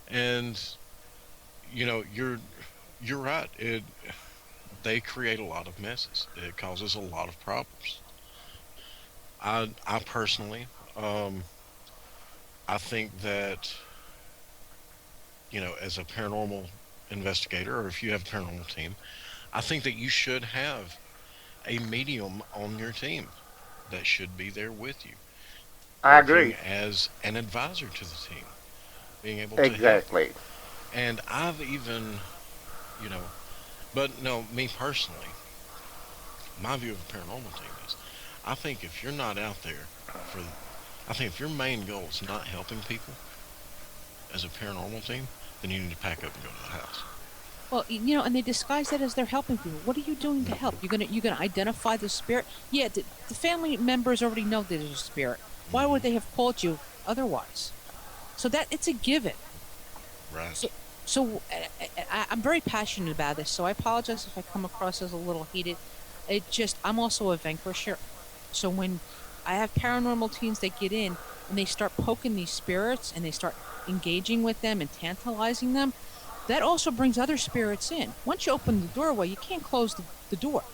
And you're right. They create a lot of messes. It causes a lot of problems. I personally, um, I think that as a paranormal investigator, or if you have a paranormal team, I think that you should have a medium on your team that should be there with you, I working agree. as an advisor to the team, being able to help. Exactly. And I've even, you know, but no, me personally, my view of a paranormal team is I think if you're not out there for, I think if your main goal is not helping people as a paranormal team, then you need to pack up and go to the house. Well, and they disguise that as they're helping people. What are you doing to help? You're gonna identify the spirit. Yeah, the family members already know that there's a spirit. Why would Hmm. they have called you otherwise? So that it's a given. Right. So, I'm very passionate about this. So I apologize if I come across as a little heated. I'm also a vanquisher. So when I have paranormal teens that get in and they start poking these spirits and they start engaging with them and tantalizing them, that also brings other spirits in. Once you open the doorway, you can't close the door.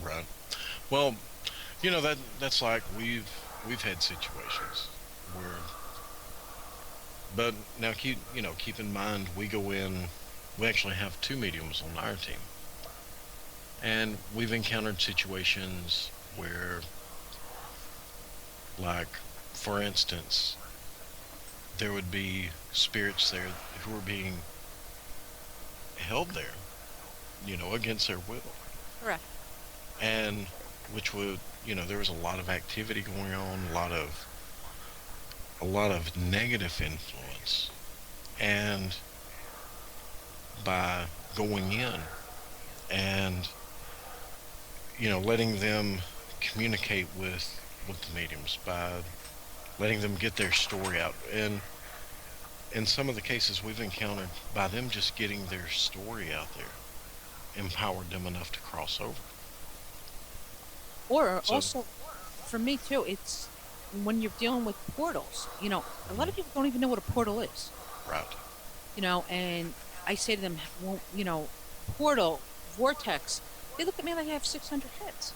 Right. Well, that's like we've had situations where, but now keep in mind we go in, we actually have two mediums on our team, and we've encountered situations where, like, for instance, there would be spirits there who were being held there, against their will, Correct. and which would, there was a lot of activity going on, a lot of negative influence, and by going in and letting them communicate with the mediums, by letting them get their story out, and in some of the cases we've encountered, by them just getting their story out there, empowered them enough to cross over. Or So also, for me too, it's when you're dealing with portals. A lot of mhm, people don't even know what a portal is. right. And I say to them, well, portal, vortex. They look at me like I have 600 heads.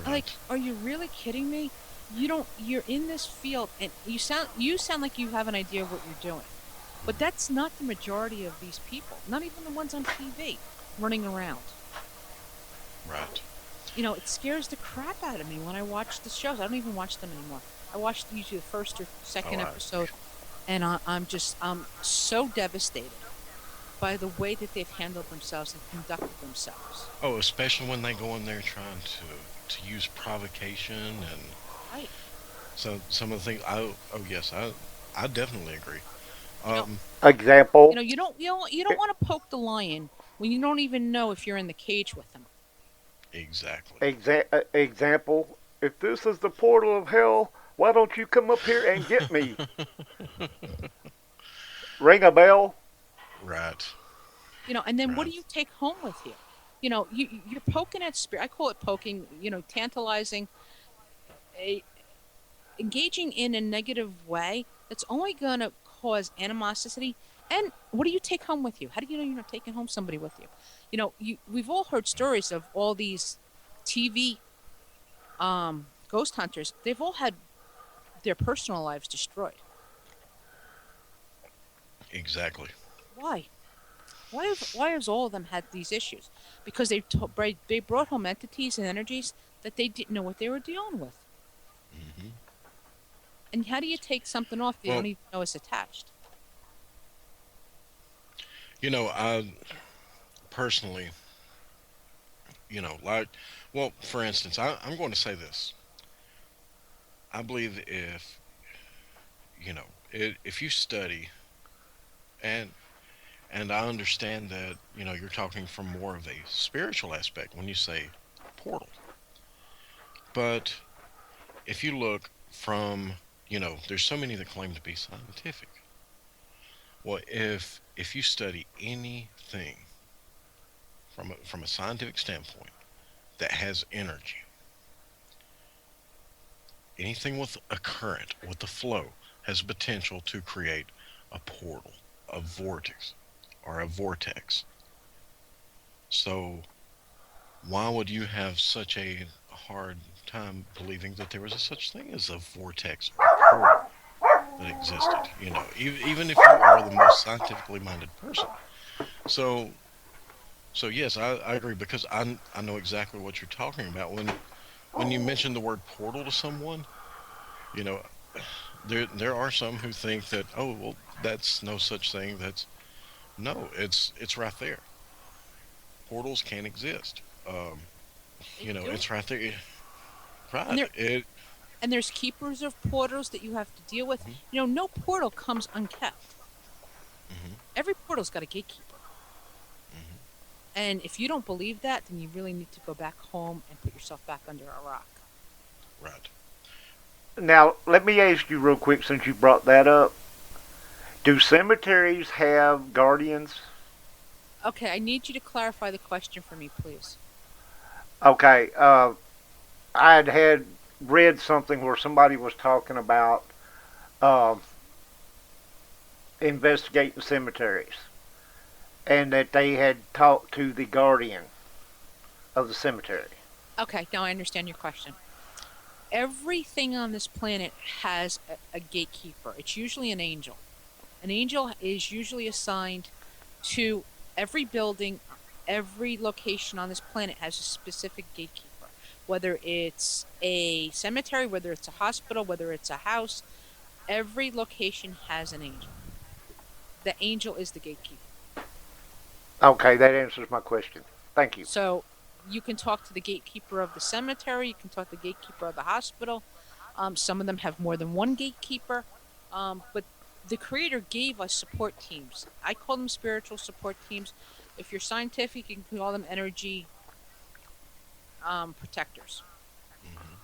Like, Right. are you really kidding me? You're in this field and you sound like you have an idea of what you're doing. But that's not the majority of these people, not even the ones on TV running around. Right. It scares the crap out of me when I watch the shows. I don't even watch them anymore. I watch usually the first or Oh, second episode, and I'm so devastated by the way that they've handled themselves and conducted themselves. especially when they go in there trying to use provocation and Right. some of the things. Oh yes, I definitely agree. You know, Um, Example. you don't want to poke the lion when you don't even know if you're in the cage with them. exactly. Example. If this is the portal of hell, why don't you come up here and get me? Ring a bell. Right. And then what Right. do you take home with you? You're poking at spirit. I call it poking. Tantalizing, a, engaging in a negative way. That's only going to cause animosity. And what do you take home with you? How do you know you're not taking home somebody with you? We've all heard stories of all these TV ghost hunters. They've all had their personal lives destroyed. Exactly. Why? Why has all of them had these issues? Because they brought home entities and energies that they didn't know what they were dealing with. Hmm. And how do you take something off that you Well, don't even know is attached? I personally, like, well, for instance, I'm going to say this. I believe if you study and I understand that you're talking from more of a spiritual aspect when you say portal, but if you look from there's so many that claim to be scientific. Well, if you study anything from a scientific standpoint that has energy, anything with a current, with a flow, has potential to create a portal, a vortex, or a vortex. So why would you have such a hard time believing that there was a such thing as a vortex or portal that existed? Even if you are the most scientifically minded person. So, so yes, I agree because I know exactly what you're talking about when you mention the word portal to someone. You know, there are some who think that, oh well, that's no such thing. That's no, it's right there. Portals can't exist. They do. It's right there. And Right. there It. and there's keepers of portals that you have to deal with. Mhm, No portal comes unkept. mhm, Every portal's got a gatekeeper. mhm. And if you don't believe that, then you really need to go back home and put yourself back under a rock. Right. Now, let me ask you real quick since you brought that up. Do cemeteries have guardians? Okay, I need you to clarify the question for me, please. Okay, I had read something where somebody was talking about uh, investigating cemeteries and that they had talked to the guardian of the cemetery. Okay, now I understand your question. Everything on this planet has a gatekeeper. It's usually an angel. An angel is usually assigned to every building, every location on this planet has a specific gatekeeper. Whether it's a cemetery, whether it's a hospital, whether it's a house, every location has an angel. The angel is the gatekeeper. Okay, that answers my question. Thank you. So you can talk to the gatekeeper of the cemetery, you can talk to the gatekeeper of the hospital. Some of them have more than one gatekeeper. But the creator gave us support teams. I call them spiritual support teams. If you're scientific, you can call them energy protectors. Hmm.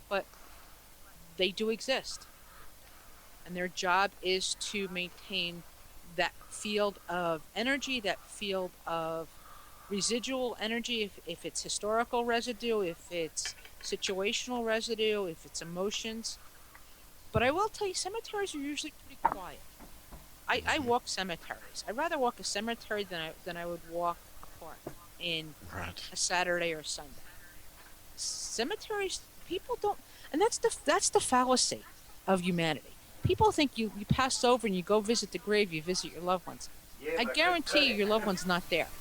But they do exist. And their job is to maintain that field of energy, that field of residual energy, if it's historical residue, if it's situational residue, if it's emotions. But I will tell you, cemeteries are usually pretty quiet. I Hmm. walk cemeteries. I'd rather walk a cemetery than I would walk a park in Right. a Saturday or Sunday. Cemeteries, people don't, and that's the fallacy of humanity. People think you pass over and you go visit the grave, you visit your loved ones. Yeah, I but guarantee you, your loved one's not there.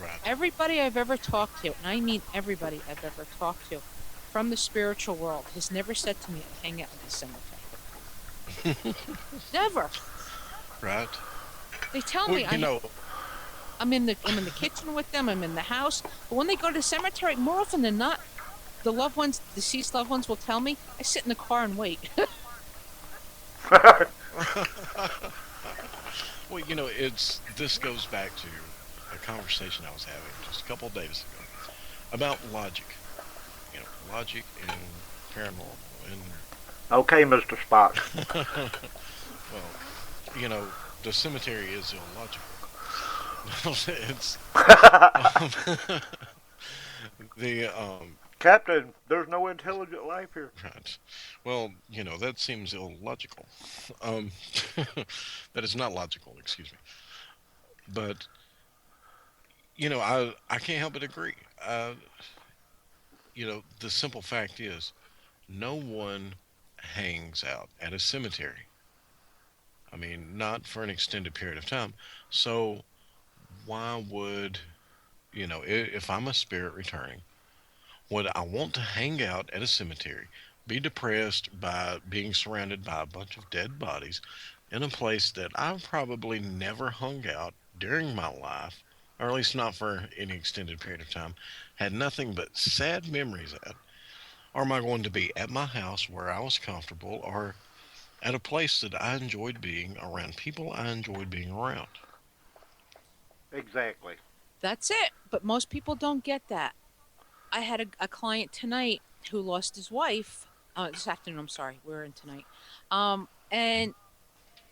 Right. Everybody I've ever talked to, and I mean everybody I've ever talked to from the spiritual world, has never said to me, I hang out in the cemetery. Never. Right. They tell Well, me I'm in the kitchen with them, I'm in the house. But when they go to the cemetery, more often than not, the loved ones, deceased loved ones will tell me, I sit in the car and wait. well, it's this goes back to a conversation I was having just a couple of days ago about logic. Logic and paranormal, Okay, Mr. Spock. well, you know, the cemetery is illogical. it's um, the Captain, there's no intelligent life here. right. Well, that seems illogical. Um, that is not logical. Excuse me. But I can't help but agree. The simple fact is, no one hangs out at a cemetery. I mean, not for an extended period of time. So why would if I'm a spirit returning, would I want to hang out at a cemetery, be depressed by being surrounded by a bunch of dead bodies in a place that I've probably never hung out during my life, or at least not for any extended period of time, had nothing but sad memories at? Or am I going to be at my house where I was comfortable, or at a place that I enjoyed being around people I enjoyed being around? Exactly. That's it. But most people don't get that. I had a client tonight who lost his wife. This afternoon, I'm sorry, we're in tonight. And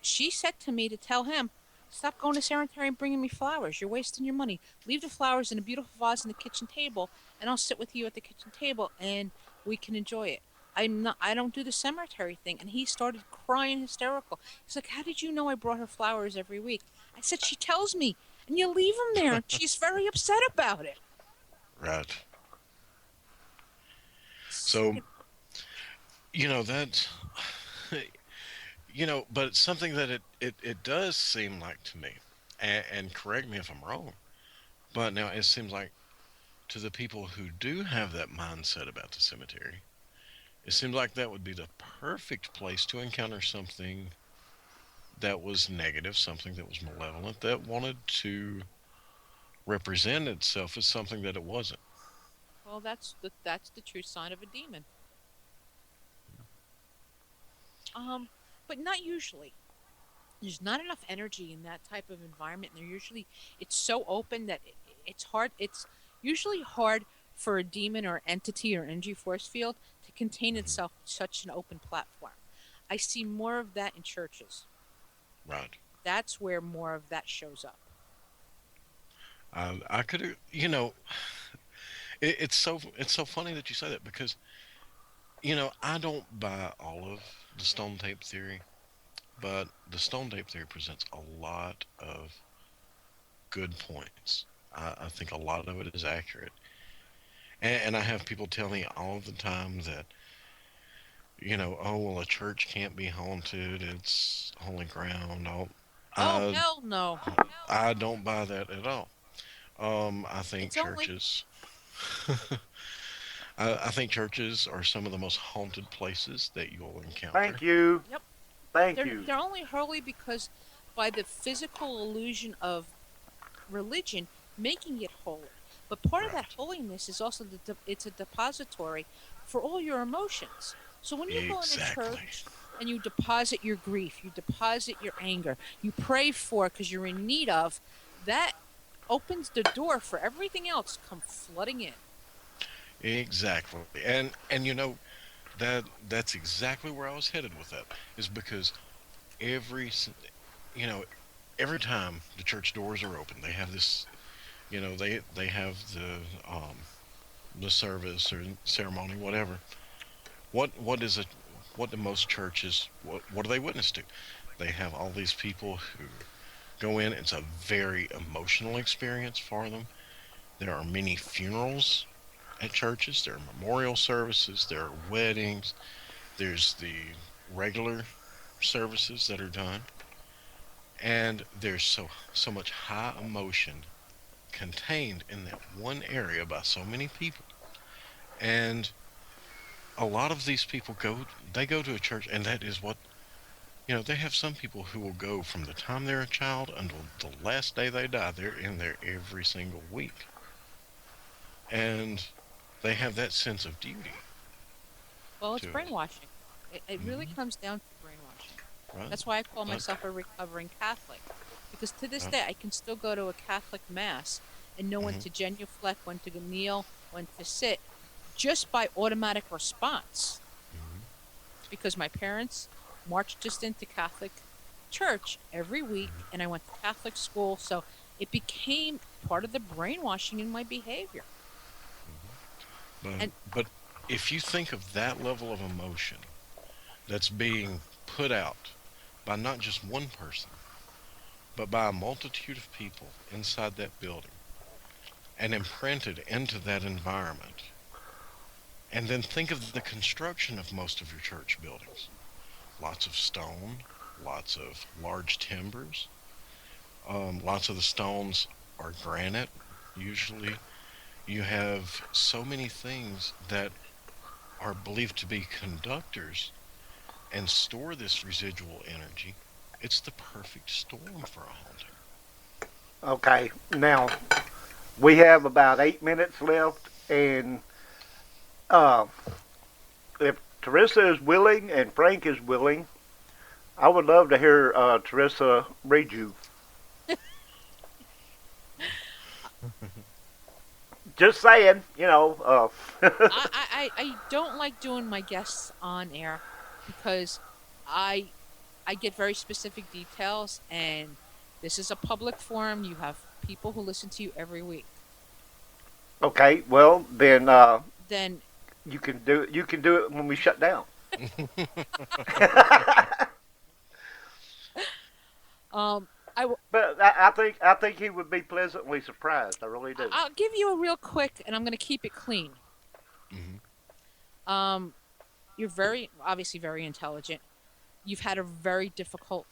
she said to me to tell him, stop going to cemetery and bringing me flowers. You're wasting your money. Leave the flowers in a beautiful vase on the kitchen table, and I'll sit with you at the kitchen table, and we can enjoy it. I don't do the cemetery thing. And he started crying hysterical. He's like, how did you know I brought her flowers every week? I said, she tells me, and you leave them there, and she's very upset about it. Right. So, Second, that but it's something that it does seem like to me, and correct me if I'm wrong, but now it seems like to the people who do have that mindset about the cemetery, it seems like that would be the perfect place to encounter something that was negative, something that was malevolent, that wanted to represent itself as something that it wasn't. well, that's the true sign of a demon. Um, but not usually. There's not enough energy in that type of environment. And they're usually it's so open that it's hard. It's usually hard for a demon or entity or energy force field to contain Mhm. itself in such an open platform. I see more of that in churches. Right. That's where more of that shows up. I could, it's so funny that you say that because I don't buy all of the stone tape theory, but the stone tape theory presents a lot of good points. I think a lot of it is accurate, and I have people tell me all the time that oh well, a church can't be haunted; it's holy ground. Oh I hell no! I don't buy that at all. I think It's only churches. I think churches are some of the most haunted places that you'll Thank encounter. you. yep. Thank They're you. they're only holy because by the physical illusion of religion making it holy. But part of that Right. holiness is also it's a depository for all your emotions. So when you go in a Exactly. church and you deposit your grief, you deposit your anger, you pray for because you're in need of, that opens the door for everything else to come flooding in. Exactly. And that's exactly where I was headed with that is because every s- you know every time the church doors are open, they have this, they have the service or ceremony, whatever. What is it? What do most churches? What do they witness to? They have all these people who go in. It's a very emotional experience for them. There are many funerals at churches. There are memorial services. There are weddings. There's the regular services that are done, and there's so much high emotion contained in that one area by so many people. And a lot of these people go to a church, and that is what, they have some people who will go from the time they're a child until the last day they die. They're in there every single week, and they have that sense of duty Well, it's to it. brainwashing. It really Hmm. comes down to brainwashing. Right. That's why I call But myself a recovering Catholic. Because to this uh, day, I can still go to a Catholic Mass and know when hmm to genuflect, when to kneel, when to sit, just by automatic response. hmm Because my parents marched us into Catholic church every week, and I went to Catholic school, so it became part of the brainwashing in my behavior. but And but if you think of that level of emotion that's being put out by not just one person, but by a multitude of people inside that building and imprinted into that environment, and then think of the construction of most of your church buildings. Lots of stone, lots of large timbers. Lots of the stones are granite, usually. You have so many things that are believed to be conductors and store this residual energy. It's the perfect storm for a haunting. Okay, now we have about 8 minutes left, and uh, if Teresa is willing and Frank is willing, I would love to hear Teresa read you. Just saying, I don't like doing my guests on air because I I get very specific details, and this is a public forum. You have people who listen to you every week. okay, well then Then you can do it when we shut down. um, I w- But I think he would be pleasantly surprised. I really do. I'll give you a real quick, and I'm going to keep it clean. Hmm Um, you're very obviously very intelligent. You've had a very difficult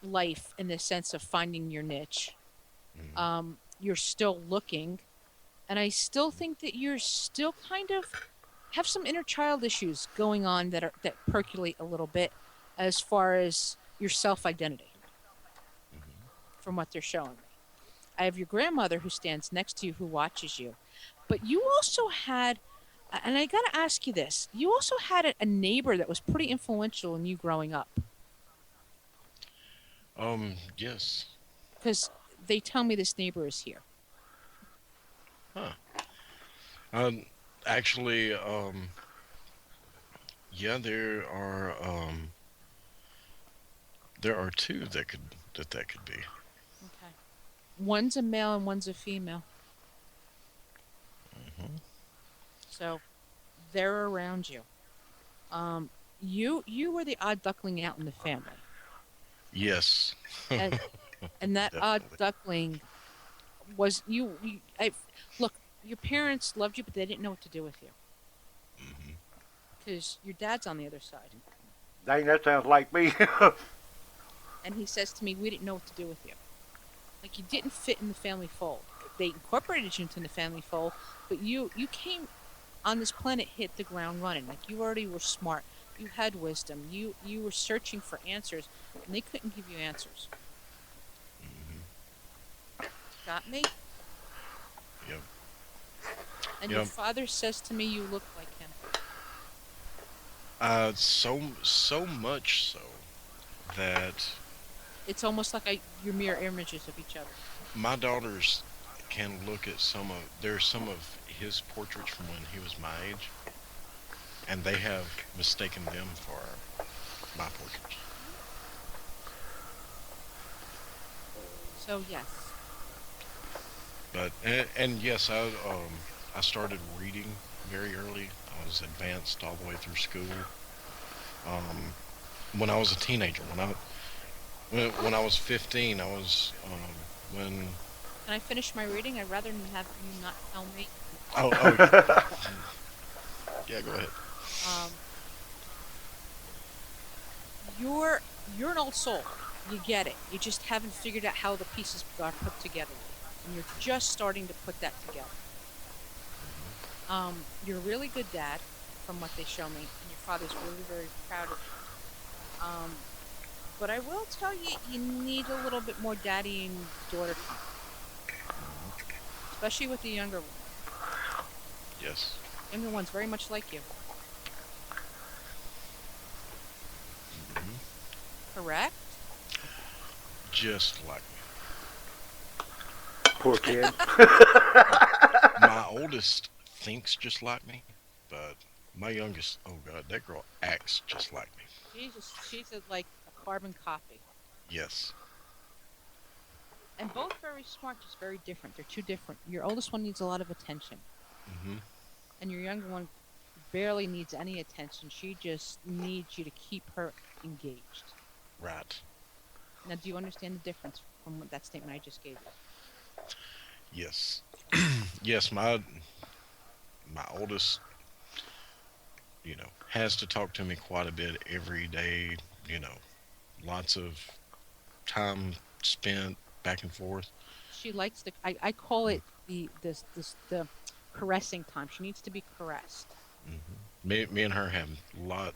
life in the sense of finding your niche. hmm You're still looking, and I still think that you're still kind of have some inner child issues going on that percolate a little bit as far as your self identity hmm from what they're showing me. I have your grandmother who stands next to you who watches you, but you also had, and I got to ask you this, you also had a neighbor that was pretty influential in you growing up yes. because they tell me this neighbor is here. Huh. Um, actually, yeah, there are two that could be. Okay. One's a male and one's a female. Hmm So they're around you. Um, you were the odd duckling out in the family, Yes, and that odd definitely. duckling was you look. Your parents loved you, but they didn't know what to do with you Hmm because your dad's on the other side, Dang, that sounds like me. and he says to me, "We didn't know what to do with you. Like you didn't fit in the family fold. They incorporated you into the family fold, but you came on this planet, hit the ground running. Like you already were smart. You had wisdom. You were searching for answers, and they couldn't give you answers. hmm Got me? Yep. And your Yep. father says to me, you look like him. So much so that It's almost like you're mirror images of each other. my daughters can look at there's some of his portraits from when he was my age, and they have mistaken them for my portraits. So yes. And yes, I started reading very early. I was advanced all the way through school. Um, when I was a teenager, when I was 15, I was when. Can I finish my reading? I'd rather have you not tell me. Oh, yeah. Go ahead. Um, you're an old soul. You get it. You just haven't figured out how the pieces are put together yet, and you're just starting to put that together. You're a really good dad, from what they show me, and your father's really very proud of you. But I will tell you, you need a little bit more daddy and daughter time, especially with the younger one. Yes. Younger one's very much like you, Hmm. correct? Just like me. Poor kid. My oldest thinks just like me, but my youngest, oh god, that girl acts just like me. Like a carbon copy, Yes. and both very smart, just very different. They're two different. Your oldest one needs a lot of attention, Hmm. and your younger one barely needs any attention. She just needs you to keep her engaged. Right. Now, do you understand the difference from that statement I just gave you? Yes. Yes, my oldest, has to talk to me quite a bit every day, you know, lots of time spent back and forth. She likes I call it the caressing time. She needs to be caressed. Hmm. Me and her have a lot.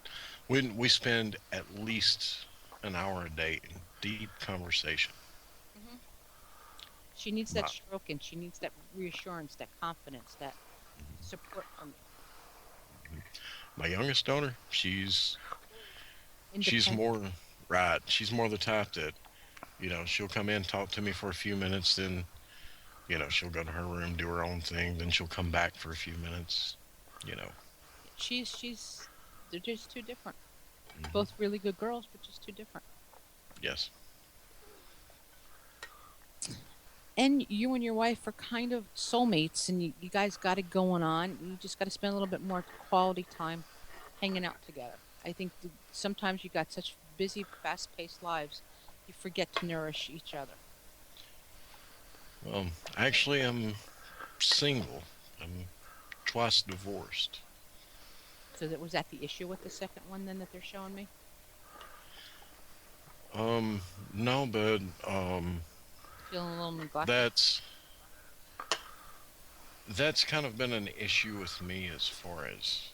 We spend at least an hour a day in deep conversation. Hmm. She needs that My stroking. She needs that reassurance, that confidence, that support from you. my youngest daughter, she's Independent. more right. She's more the type that she'll come in, talk to me for a few minutes, then she'll go to her room, do her own thing, then she'll come back for a few minutes. You know. She's they're just too different. Hmm. Both really good girls, but just too different. Yes. And you and your wife are kind of soulmates, and you guys got it going on. You just got to spend a little bit more quality time hanging out together. I think sometimes you got such busy, fast-paced lives, you forget to nourish each other. Well, actually, I'm single. I'm twice divorced. So that was that the issue with the second one then that they're showing me? Um, no, but Feeling a little neglected? that's that's kind of been an issue with me as far as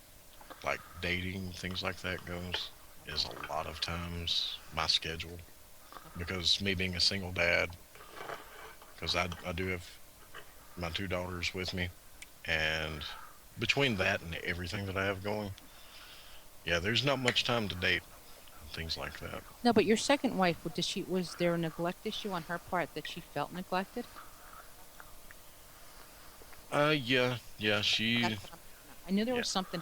like dating things like that goes. Is a lot of times my schedule Okay. because me being a single dad, because I do have my two daughters with me, and between that and everything that I have going, yeah, there's not much time to date and things like that. No, but your second wife, was there a neglect issue on her part that she felt neglected? Yeah, she, That's what I'm picking up. I knew there yeah. was something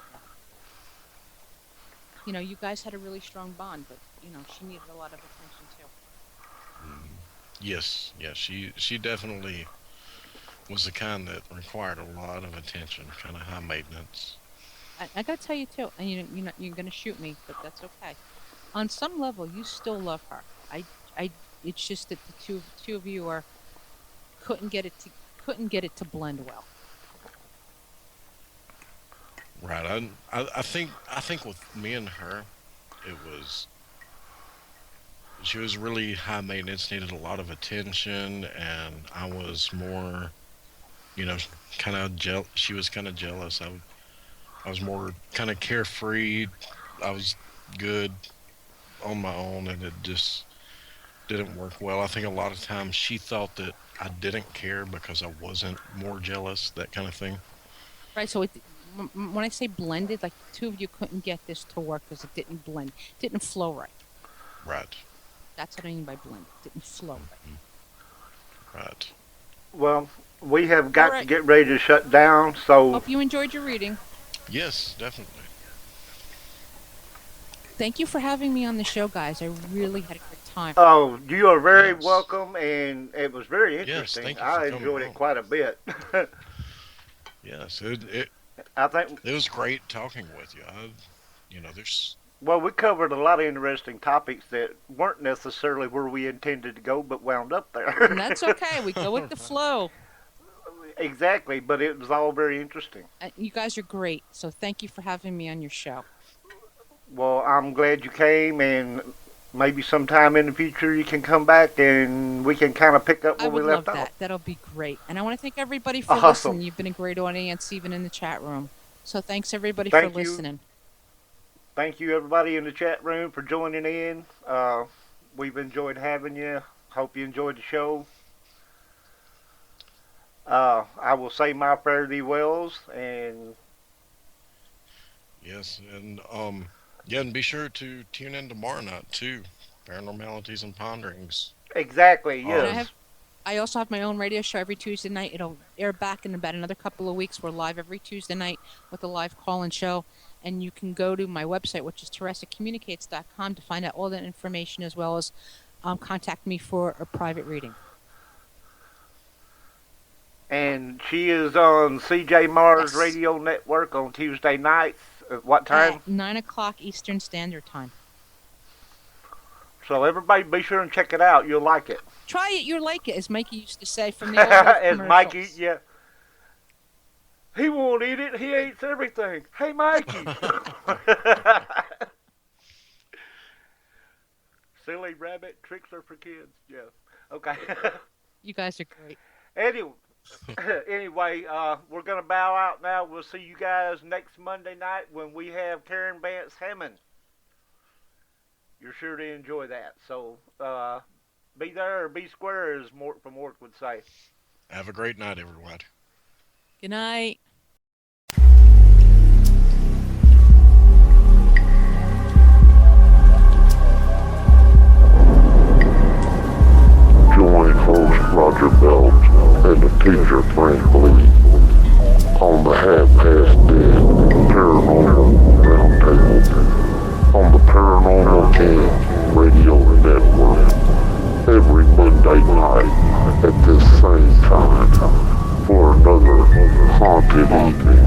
there. You guys had a really strong bond, but she needed a lot of attention too. Mhm. Yes, yeah, she definitely was the kind that required a lot of attention, kind of high maintenance. I gotta tell you too, and you're gonna shoot me, but that's okay. On some level, you still love her. I, it's just that the two of you are couldn't get it to blend well. Right. I think with me and her, it was she was really high maintenance, needed a lot of attention, and I was more, you know, kind of She was kind of jealous. I was more kind of carefree. I was good on my own, and it just didn't work well. I think a lot of times she thought that I didn't care because I wasn't more jealous, that kind of thing. Right. So when I say blended, like the two of you couldn't get this to work because it didn't blend, didn't flow right. Right. That's what I mean by blended. Didn't flow right. Mhm. Right. Well, we have All got to right. get ready to shut down. So, Hope you enjoyed your reading. Yes, definitely. Thank you for having me on the show, guys. I really had a great time. oh, you are very Yes. welcome, and it was very Yes, interesting. thank you for I coming enjoyed it on. quite a bit. Yes, it I think, it was great talking with you. There's Well, we covered a lot of interesting topics that weren't necessarily where we intended to go, but wound up there. And that's okay. We go with the flow. Exactly, but it was all very interesting. You guys are great. So thank you for having me on your show. Well, I'm glad you came, and maybe sometime in the future you can come back and we can kind of pick up I where we would left love that. off. That'll be great. And I want to thank everybody for Awesome. listening. You've been a great audience, even in the chat room. So thanks everybody Thank for you. listening. Thank you, everybody in the chat room, for joining in. We've enjoyed having you. Hope you enjoyed the show. I will say my fare thee wells, and Yes, and yeah, and be sure to tune in tomorrow night too. Paranormalities and Ponderings. exactly, And yes. I also have my own radio show every Tuesday night. It'll air back in about another couple of weeks. We're live every Tuesday night with a live call-in show. And you can go to my website, which is teresacommunicates.com, to find out all that information, as well as contact me for a private reading. And she is on CJ Mars Yes. Radio Network on Tuesday nights. At what time? At 9 o'clock Eastern Standard Time. So everybody be sure and check it out. You'll like it. Try it, you'll like it, as Mikey used to say from the old As commercials. Mikey, yeah. He won't eat it. He eats everything. Hey, Mikey. Silly rabbit tricks are for kids. Yeah. Okay. You guys are great. Anyway, we're going to bow out now. We'll see you guys next Monday night when we have Karen Vance Hammond. You're sure to enjoy that. So be there or be square, as Mort from Mort would say. Have a great night, everyone. Good night. Join host Roger Belt and the teacher Frank Lee on the Half-Past Dead Paranormal Roundtable on the Paranormal King Radio Network every Monday night at this same time for another haunted evening.